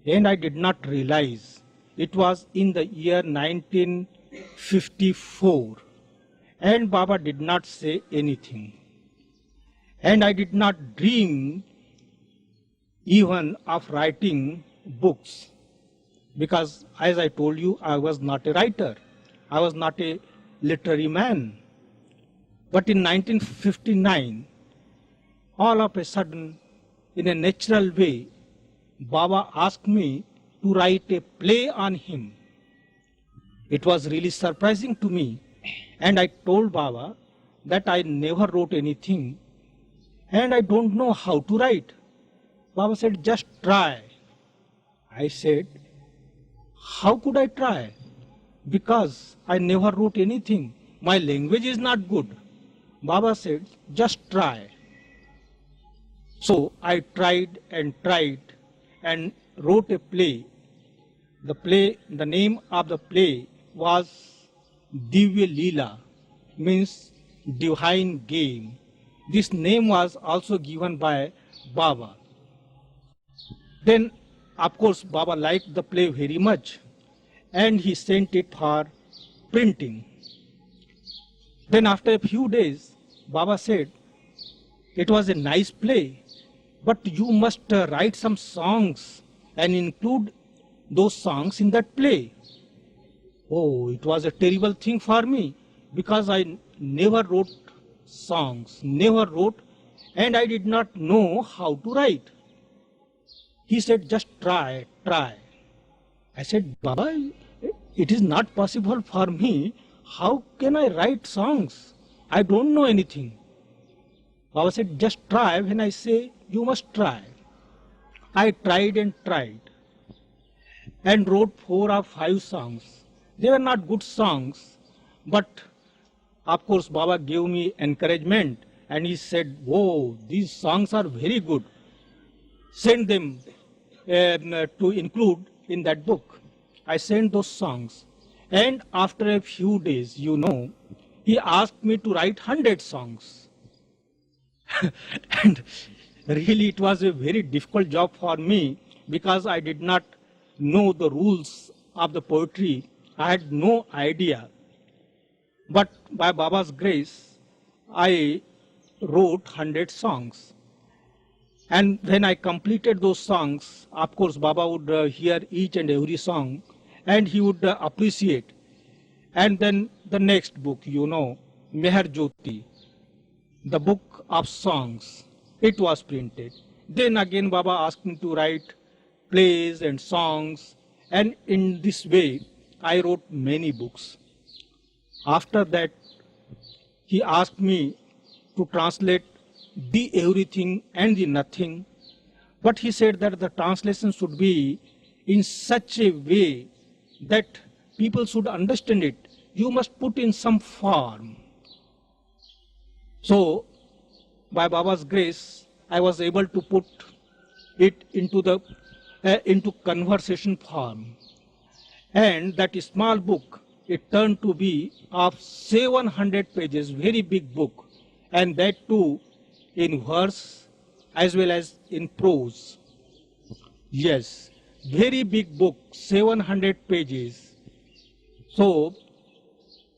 and I did not realize it was in the year 1954, and Baba did not say anything, and I did not dream even of writing books, because as I told you, I was not a writer, I was not a literary man. But in 1959, all of a sudden, in a natural way, Baba asked me to write a play on him. It was really surprising to me, and I told Baba that I never wrote anything and I don't know how to write. Baba said, just try. I said, how could I try? Because I never wrote anything. My language is not good. Baba said, just try. So I tried and wrote a play. The name of the play was Divya Leela, means divine game. This name was also given by Baba. Then, of course, Baba liked the play very much, and he sent it for printing. Then after a few days, Baba said, it was a nice play, but you must write some songs and include those songs in that play. Oh, it was a terrible thing for me, because I never wrote songs, and I did not know how to write. He said, just try. I said, Baba, it is not possible for me. How can I write songs? I don't know anything. Baba said, just try. When I say, you must try. I tried and wrote 4 or 5 songs. They were not good songs, but of course Baba gave me encouragement, and he said, whoa, these songs are very good. Send them to include in that book. I sent those songs. And after a few days, he asked me to write 100 songs. And really it was a very difficult job for me because I did not know the rules of the poetry. I had no idea. But by Baba's grace, I wrote 100 songs. And when I completed those songs, of course, Baba would hear each and every song and he would appreciate. And then the next book, Meher Jyoti, the book of songs, it was printed. Then again, Baba asked me to write plays and songs. And in this way, I wrote many books. After that, he asked me to translate the everything and the nothing. But he said that the translation should be in such a way that people should understand it. You must put in some form. So, by Baba's grace, I was able to put it into conversation form. And that small book, it turned to be of 700 pages, very big book, and that too in verse as well as in prose. Yes, very big book, 700 pages. So,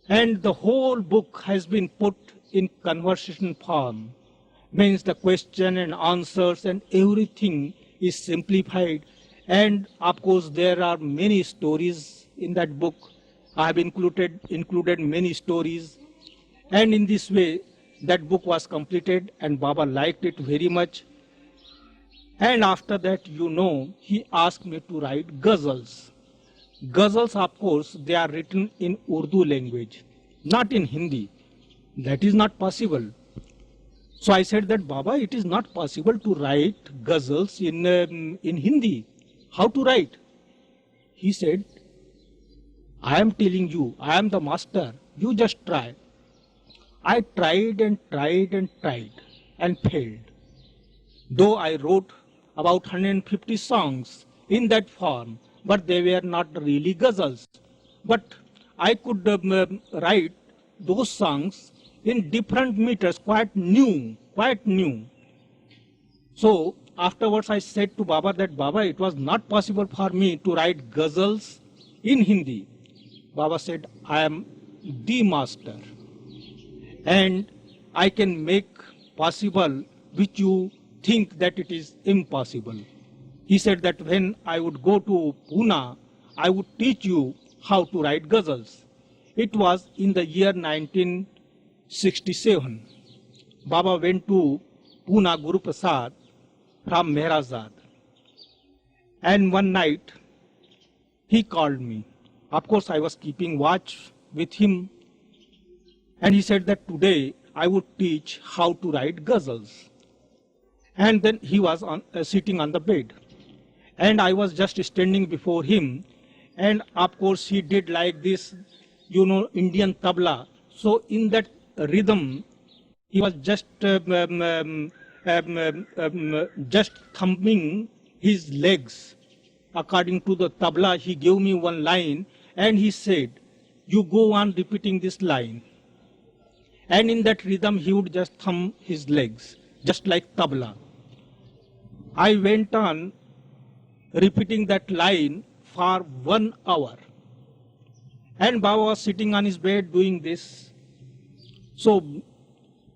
and the whole book has been put in conversation form, means the question and answers and everything is simplified. And of course, there are many stories in that book. I have included many stories. And in this way, that book was completed and Baba liked it very much. And after that, he asked me to write ghazals. Ghazals, of course, they are written in Urdu language, not in Hindi. That is not possible. So I said that, Baba, it is not possible to write ghazals in Hindi. How to write? He said, I am telling you, I am the master. You just try. I tried and tried and tried and failed. Though I wrote about 150 songs in that form, but they were not really ghazals. But I could write those songs in different meters, quite new. So afterwards I said to Baba that, Baba, it was not possible for me to write ghazals in Hindi. Baba said, I am the master and I can make possible which you think that it is impossible. He said that when I would go to Pune, I would teach you how to write ghazals. It was in the year 1967. Baba went to Pune Guru Prasad from Meherazad. And one night, he called me. Of course, I was keeping watch with him. And he said that today I would teach how to write ghazals. And then he was sitting on the bed. And I was just standing before him. And of course, he did like this, Indian tabla. So in that rhythm, he was just thumping his legs. According to the tabla, he gave me one line and he said, you go on repeating this line. And in that rhythm, he would just thump his legs, just like tabla. I went on repeating that line for 1 hour. And Baba was sitting on his bed doing this. So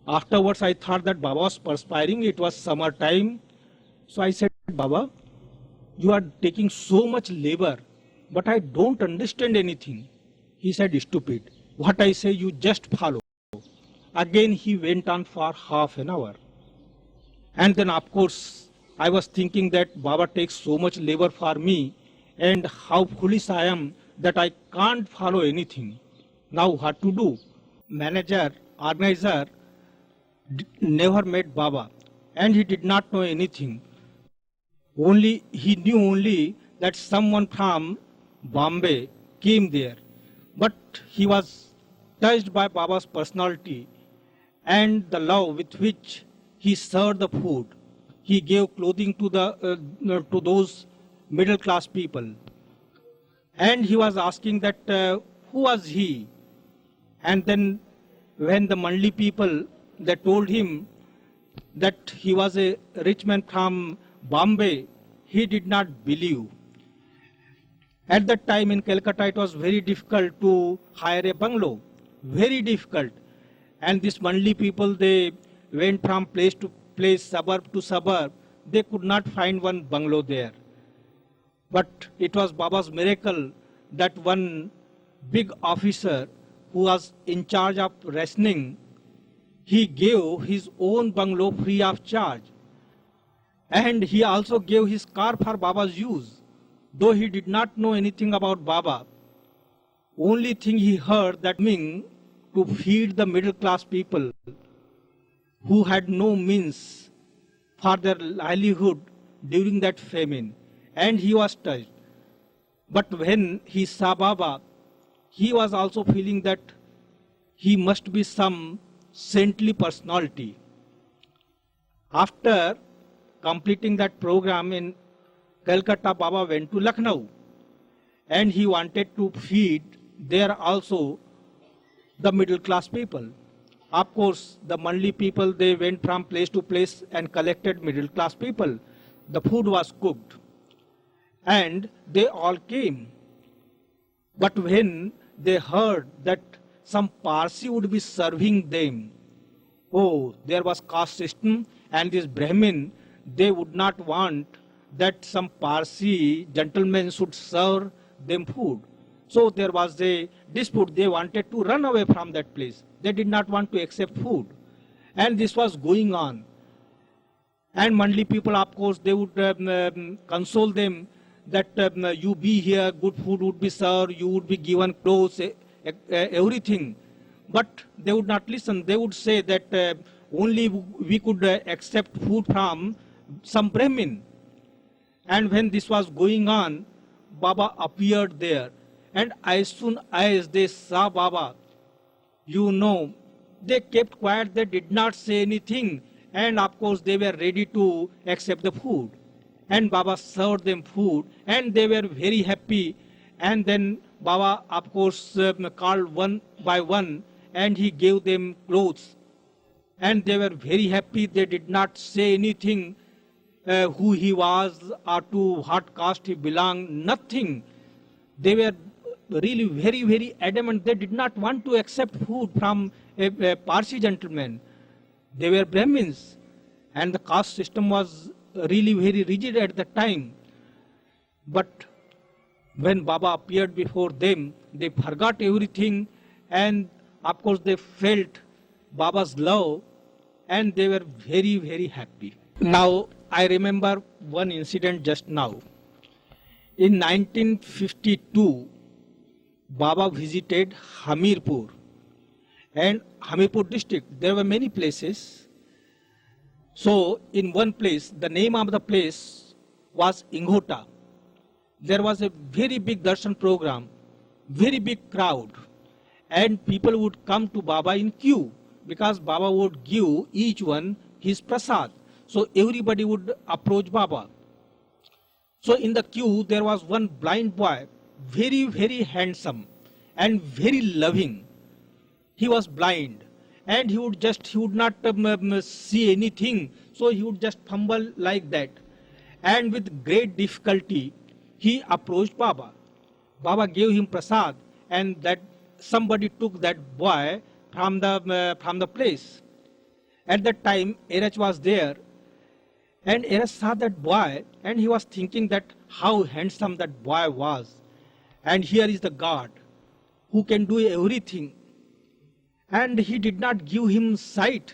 afterwards I thought that Baba was perspiring. It was summer time. So I said, Baba, you are taking so much labor, but I don't understand anything. He said, stupid. What I say, you just follow. Again, he went on for half an hour. And then, of course, I was thinking that Baba takes so much labor for me and how foolish I am that I can't follow anything. Now what to do? Manager, organizer never met Baba and he did not know anything. He knew only that someone from Bombay came there. But he was touched by Baba's personality and the love with which he served the food. He gave clothing to those middle class people. And he was asking that who was he? And then when the Mandali people, they told him that he was a rich man from Bombay, he did not believe. At that time in Calcutta, it was very difficult to hire a bungalow, very difficult. And these Mandali people, they went from place to place, suburb to suburb. They could not find one bungalow there. But it was Baba's miracle that one big officer who was in charge of rationing, he gave his own bungalow free of charge. And he also gave his car for Baba's use. Though he did not know anything about Baba, only thing he heard that mean to feed the middle class people who had no means for their livelihood during that famine. And he was touched. But when he saw Baba, he was also feeling that he must be some saintly personality. After completing that program in Calcutta, Baba went to Lucknow and he wanted to feed there also the middle class people. Of course, the Mandali people, they went from place to place and collected middle class people. The food was cooked and they all came. But when they heard that some Parsi would be serving them, oh, there was caste system, and this Brahmin, they would not want that some Parsi gentleman should serve them food. So there was a dispute. They wanted to run away from that place. They did not want to accept food. And this was going on. And Mandali people, of course, they would console them that you be here, good food would be served, you would be given clothes, everything. But they would not listen. They would say that only we could accept food from some Brahmin. And when this was going on, Baba appeared there. And as soon as they saw Baba, you know, they kept quiet, they did not say anything. And of course, they were ready to accept the food. And Baba served them food, and they were very happy. And then Baba, of course, called one by one, and he gave them clothes. And they were very happy. They did not say anything, who he was or to what caste he belonged, nothing. They were really very, very adamant. They did not want to accept food from a Parsi gentleman. They were Brahmins, and the caste system was really very rigid at the time. But when Baba appeared before them, they forgot everything, and of course they felt Baba's love, and they were very, very happy. Now, I remember one incident just now. In 1952, Baba visited Hamirpur, and Hamirpur district, there were many places. So in one place, the name of the place was Ingota. There was a very big darshan program, very big crowd, and people would come to Baba in queue because Baba would give each one his prasad. So everybody would approach Baba. So in the queue, there was one blind boy, very, very handsome and very loving. He was blind, and he would not see anything, so he would just fumble like that. And with great difficulty, he approached Baba. Baba gave him prasad, and that somebody took that boy from the place. At that time, Erach was there, and Erach saw that boy, and he was thinking that how handsome that boy was. And here is the God who can do everything. And he did not give him sight.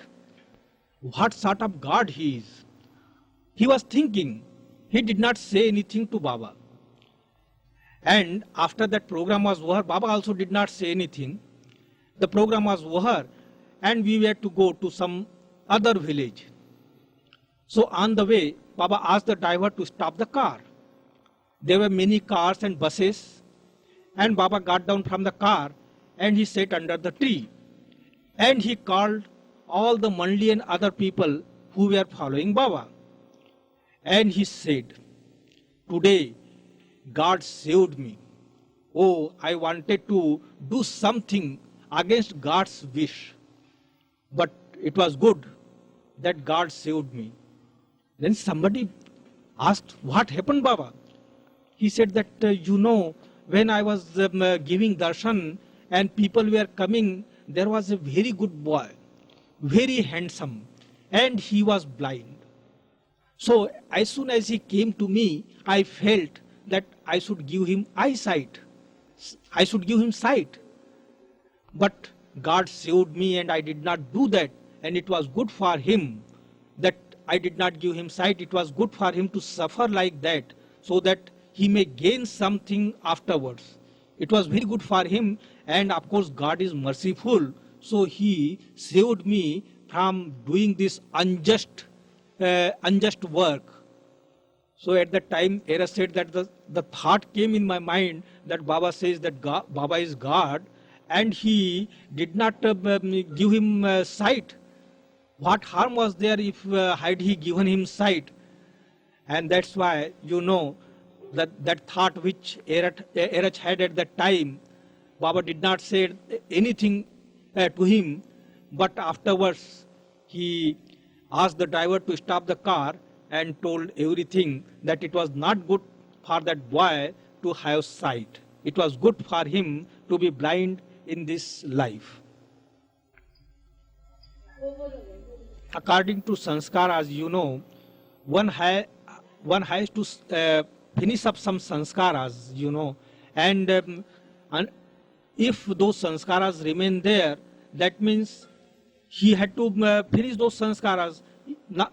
What sort of God he is? He was thinking. He did not say anything to Baba. And after that program was over, Baba also did not say anything. The program was over, and we were to go to some other village. So on the way, Baba asked the driver to stop the car. There were many cars and buses, and Baba got down from the car and he sat under the tree. And he called all the Mandali and other people who were following Baba. And he said, today God saved me. Oh, I wanted to do something against God's wish. But it was good that God saved me. Then somebody asked, what happened, Baba? He said that, when I was giving darshan and people were coming, there was a very good boy, very handsome, and he was blind. So as soon as he came to me, I felt that I should give him eyesight. I should give him sight. But God saved me and I did not do that. And it was good for him that I did not give him sight. It was good for him to suffer like that so that he may gain something afterwards. It was very good for him, and of course God is merciful. So he saved me from doing this unjust work. So at that time, Era said that the thought came in my mind that Baba says that Baba is God, and he did not give him sight. What harm was there if had he given him sight? And that's why, that thought which Erach had at that time, Baba did not say anything to him, but afterwards he asked the driver to stop the car and told everything, that it was not good for that boy to have sight. It was good for him to be blind in this life. According to sanskaras, one has to finish up some sanskaras, and if those sanskaras remain there, that means he had to finish those sanskaras.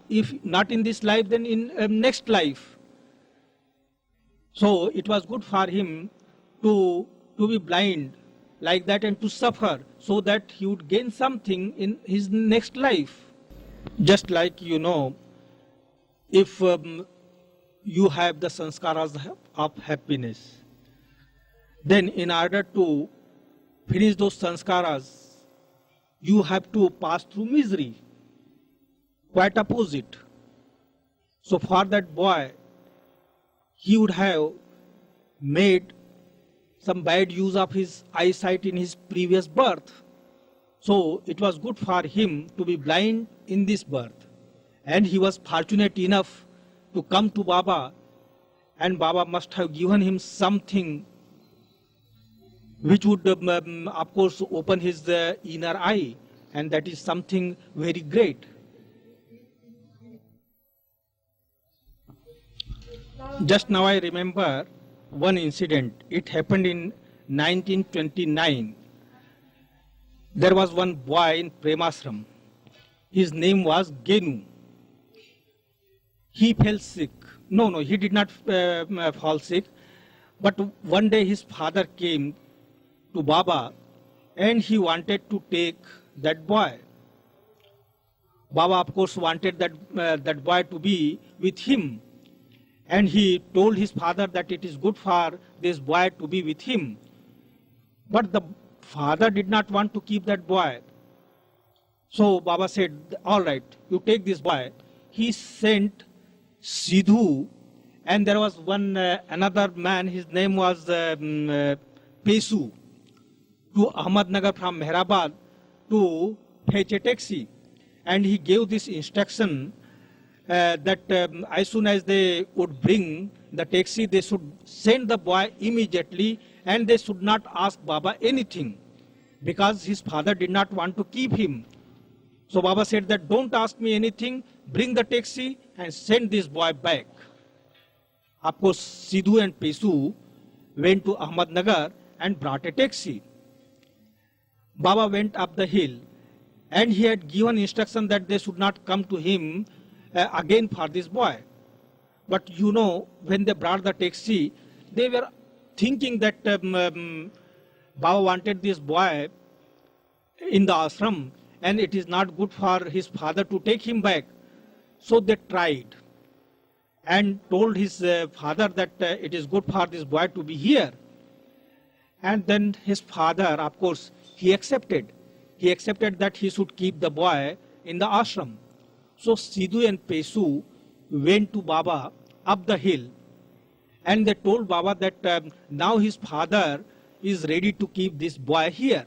If not in this life, then in next life. So it was good for him to be blind like that and to suffer, so that he would gain something in his next life. Just like, if you have the sanskaras of happiness, then in order to finish those sanskaras, you have to pass through misery. Quite opposite. So for that boy, he would have made some bad use of his eyesight in his previous birth. So it was good for him to be blind in this birth. And he was fortunate enough to come to Baba, and Baba must have given him something which would, of course, open his inner eye, and that is something very great. Just now I remember one incident. It happened in 1929. There was one boy in Premasram. His name was Genu. He fell sick. No, he did not fall sick. But one day his father came to Baba and he wanted to take that boy. Baba, of course, wanted that boy to be with him. And he told his father that it is good for this boy to be with him. But the father did not want to keep that boy. So Baba said, all right, you take this boy. He sent Sidhu, and there was another man, his name was Pesu, to Ahmednagar from Meherabad to fetch a taxi. And he gave this instruction that as soon as they would bring the taxi, they should send the boy immediately, and they should not ask Baba anything, because his father did not want to keep him. So Baba said that don't ask me anything, bring the taxi and send this boy back. Of course, Sidhu and Pesu went to Ahmednagar and brought a taxi. Baba went up the hill, and he had given instruction that they should not come to him again for this boy. But when they brought the taxi, they were thinking that Baba wanted this boy in the ashram, and it is not good for his father to take him back. So they tried and told his father that it is good for this boy to be here. And then his father, of course, he accepted. He accepted that he should keep the boy in the ashram. So Sidhu and Pesu went to Baba up the hill, And they told Baba that now his father is ready to keep this boy here.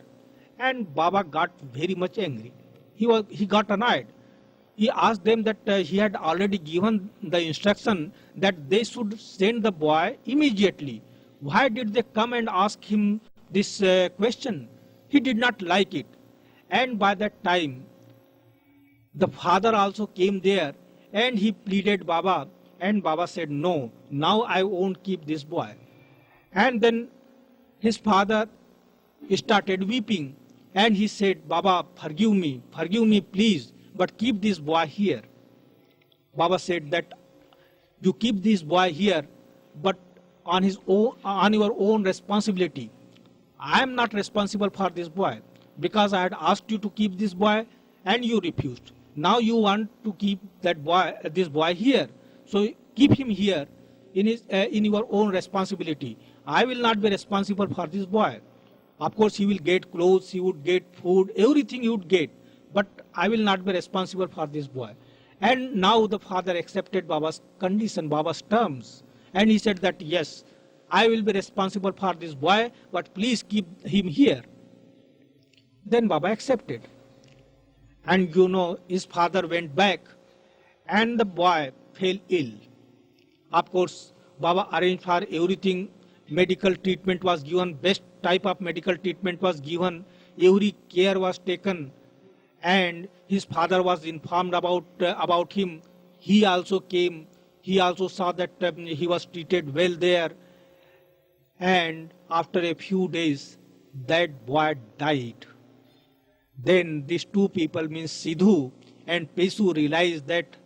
And Baba got very much angry. He got annoyed. He asked them that he had already given the instruction that they should send the boy immediately. Why did they come and ask him this question? He did not like it. And by that time, the father also came there and he pleaded Baba, and Baba said, no, now I won't keep this boy. And then his father started weeping and he said, Baba, forgive me please, but keep this boy here. Baba said that you keep this boy here, but on your own responsibility. I am not responsible for this boy because I had asked you to keep this boy and you refused. Now you want to keep this boy here. So keep him here in your own responsibility. I will not be responsible for this boy. Of course, he will get clothes, he would get food, everything he would get. But I will not be responsible for this boy. And now the father accepted Baba's condition, Baba's terms. And he said that, yes, I will be responsible for this boy, but please keep him here. Then Baba accepted. And his father went back and the boy fell ill. Of course, Baba arranged for everything. Medical treatment was given, best type of medical treatment was given, every care was taken, and his father was informed about him. He also came, he also saw that he was treated well there, and after a few days, that boy died. Then these two people, means Sidhu and Pesu, realized that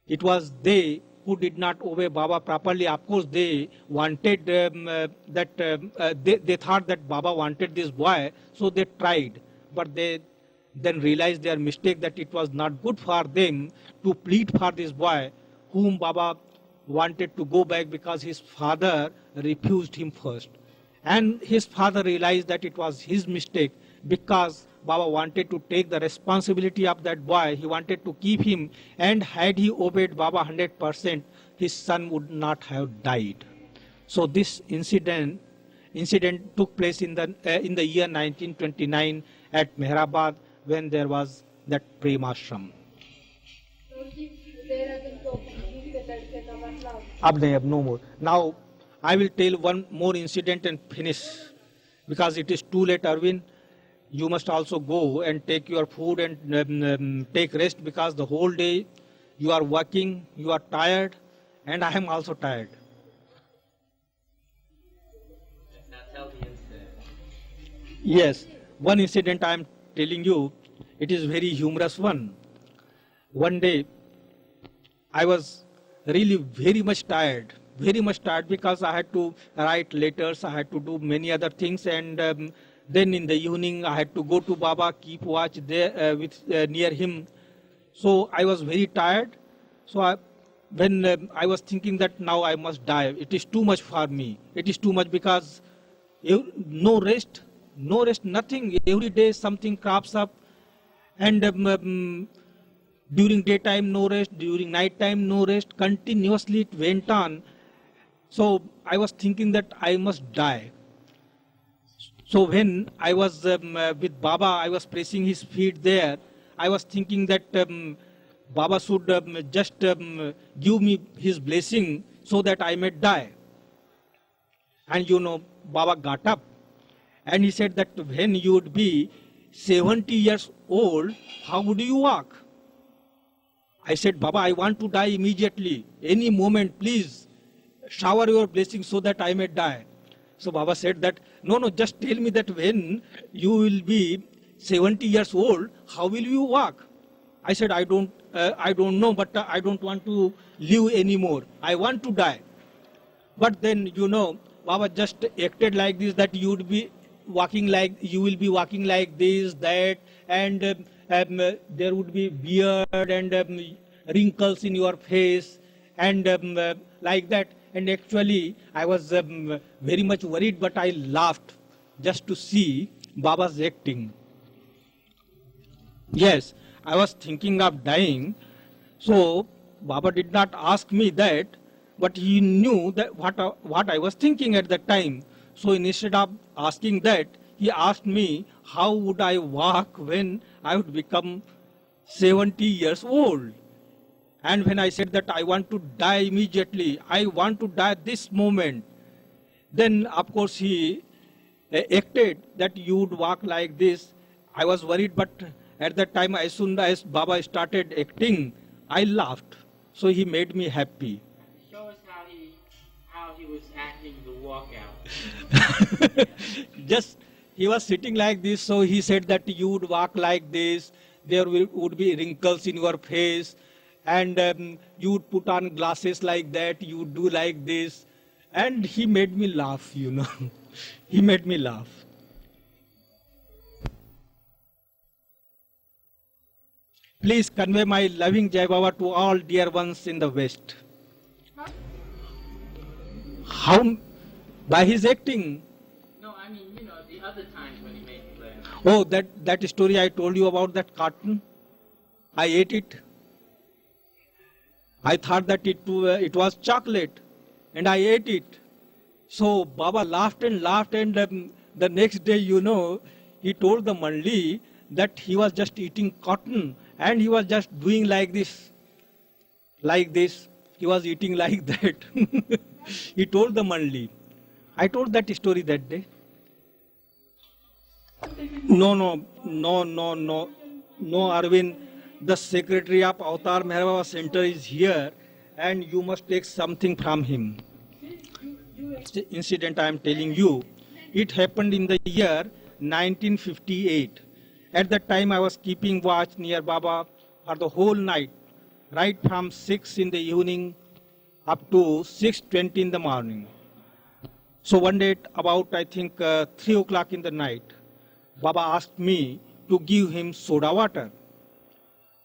it was they who did not obey Baba properly. Of course, they wanted they thought that Baba wanted this boy, so they tried. But they then realized their mistake, that it was not good for them to plead for this boy, whom Baba wanted to go back because his father refused him first. And his father realized that it was his mistake, because Baba wanted to take the responsibility of that boy. He wanted to keep him, and had he obeyed Baba 100%, his son would not have died. So this incident took place in the year 1929 at Meherabad, when there was that Premashram. Ab no more. Now I will tell one more incident and finish, because it is too late, Irwin. You must also go and take your food and take rest, because the whole day you are working, you are tired, and I am also tired. Now tell the incident. Yes, one incident I am telling you, it is very humorous one. One day I was really very much tired because I had to write letters, I had to do many other things, and then in the evening I had to go to Baba, keep watch there near him. So I was very tired. So when I was thinking that now I must die, it is too much for me. It is too much, because no rest, nothing. Every day something crops up, and during daytime no rest, during night time no rest. Continuously it went on. So I was thinking that I must die. So when I was with Baba, I was pressing his feet there. I was thinking that Baba should just give me his blessing so that I may die. And Baba got up and he said that when you would be 70 years old, how would you walk? I said, Baba, I want to die immediately. Any moment, please shower your blessing so that I may die. So Baba said that, no, just tell me that when you will be 70 years old, how will you walk? I said, I don't know, but I don't want to live anymore. I want to die. But then, Baba just acted like this, that you will be walking like this, that, and there would be beard and wrinkles in your face, and like that. And actually, I was very much worried, but I laughed just to see Baba's acting. Yes, I was thinking of dying. So Baba did not ask me that, but he knew that what I was thinking at that time. So instead of asking that, he asked me how would I walk when I would become 70 years old. And when I said that I want to die immediately, I want to die this moment, then of course he acted that you would walk like this. I was worried, but at that time, as soon as Baba started acting, I laughed. So he made me happy. Show us how he was acting the walkout. Just he was sitting like this, so he said that you would walk like this. There would be wrinkles in your face, and you would put on glasses like that. You would do like this, and he made me laugh. He made me laugh. Please convey my loving Jai Baba to all dear ones in the West. How? By his acting. No, I mean, the other times when he made you laugh. Oh, that story I told you about that carton. I ate it. I thought that it was chocolate, and I ate it. So Baba laughed, and the next day, he told the Mandali that he was just eating cotton, and he was just doing like this. He was eating like that. He told the Mandali. I told that story that day. No, Arvind. The secretary of Avatar Meher Baba Center is here, and you must take something from him. The incident I am telling you, it happened in the year 1958. At that time, I was keeping watch near Baba for the whole night, right from 6 in the evening up to 6:20 in the morning. So one day, about I think 3 o'clock in the night, Baba asked me to give him soda water.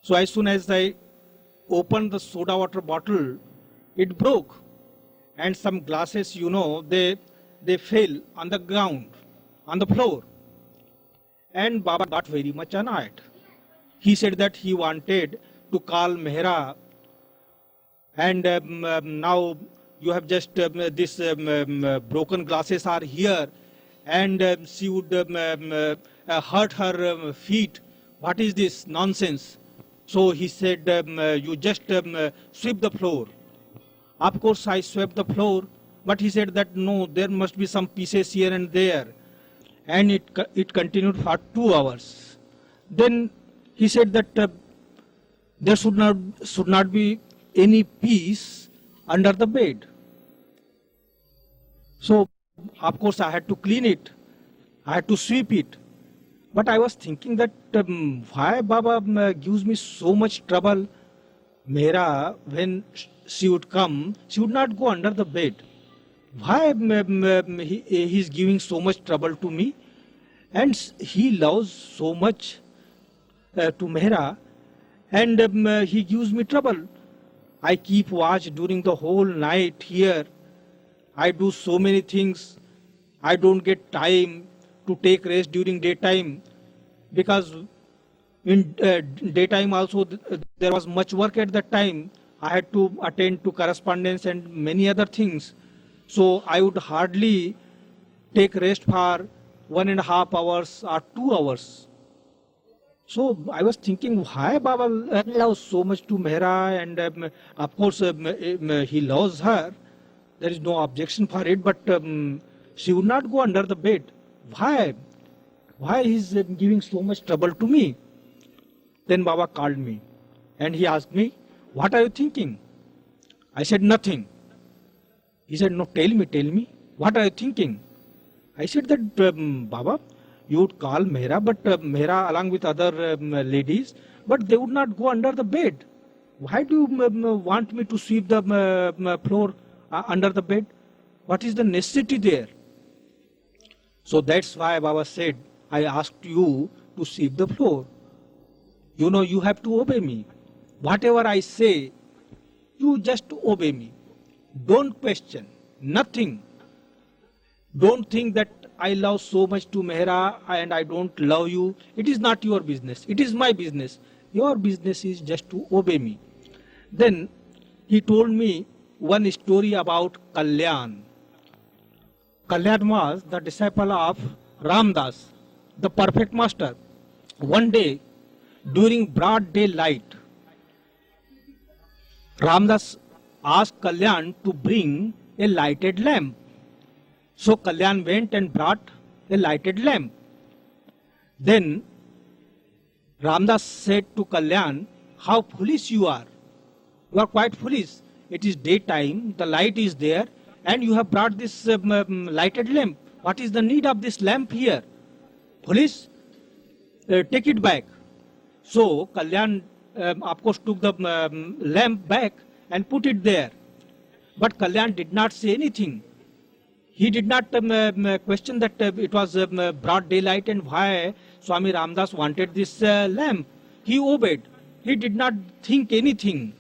So as soon as I opened the soda water bottle, it broke, and some glasses, they fell on the ground, on the floor. And Baba got very much annoyed. He said that he wanted to call Mehra, and now you have just this broken glasses are here, and she would hurt her feet. What is this nonsense? So he said, you just sweep the floor. Of course, I swept the floor, but he said that no, there must be some pieces here and there. And it continued for 2 hours. Then he said that there should not be any piece under the bed. So, of course, I had to clean it. I had to sweep it. But I was thinking that why Baba gives me so much trouble. Mehra, when she would come, she would not go under the bed. Why he is giving so much trouble to me? And he loves so much to Mehra, and he gives me trouble. I keep watch during the whole night here. I do so many things. I don't get time to take rest during daytime, because in daytime also there was much work at that time. I had to attend to correspondence and many other things. So I would hardly take rest for 1.5 hours or 2 hours. So I was thinking, why Baba loves so much to Mehra, and of course he loves her. There is no objection for it, but she would not go under the bed. Why? Why is giving so much trouble to me? Then Baba called me, and he asked me, what are you thinking? I said, nothing. He said, no, tell me, what are you thinking? I said that, Baba, you would call Mehra, but Mehra along with other ladies, but they would not go under the bed. Why do you want me to sweep the floor under the bed? What is the necessity there? So that's why Baba said, I asked you to sweep the floor. You have to obey me. Whatever I say, you just obey me. Don't question, nothing. Don't think that I love so much to Mehra and I don't love you. It is not your business. It is my business. Your business is just to obey me. Then he told me one story about Kalyan. Kalyan was the disciple of Ramdas, the perfect master. One day, during broad daylight, Ramdas asked Kalyan to bring a lighted lamp. So Kalyan went and brought a lighted lamp. Then Ramdas said to Kalyan, "How foolish you are. You are quite foolish. It is daytime, the light is there, and you have brought this lighted lamp. What is the need of this lamp here? Foolish, take it back." So Kalyan, of course, took the lamp back and put it there. But Kalyan did not say anything. He did not question that it was broad daylight and why Swami Ramdas wanted this lamp. He obeyed. He did not think anything,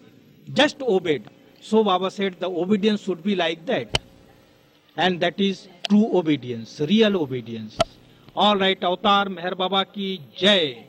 just obeyed. So Baba said the obedience should be like that. And that is true obedience, real obedience. All right, Avatar Meher Baba ki Jai.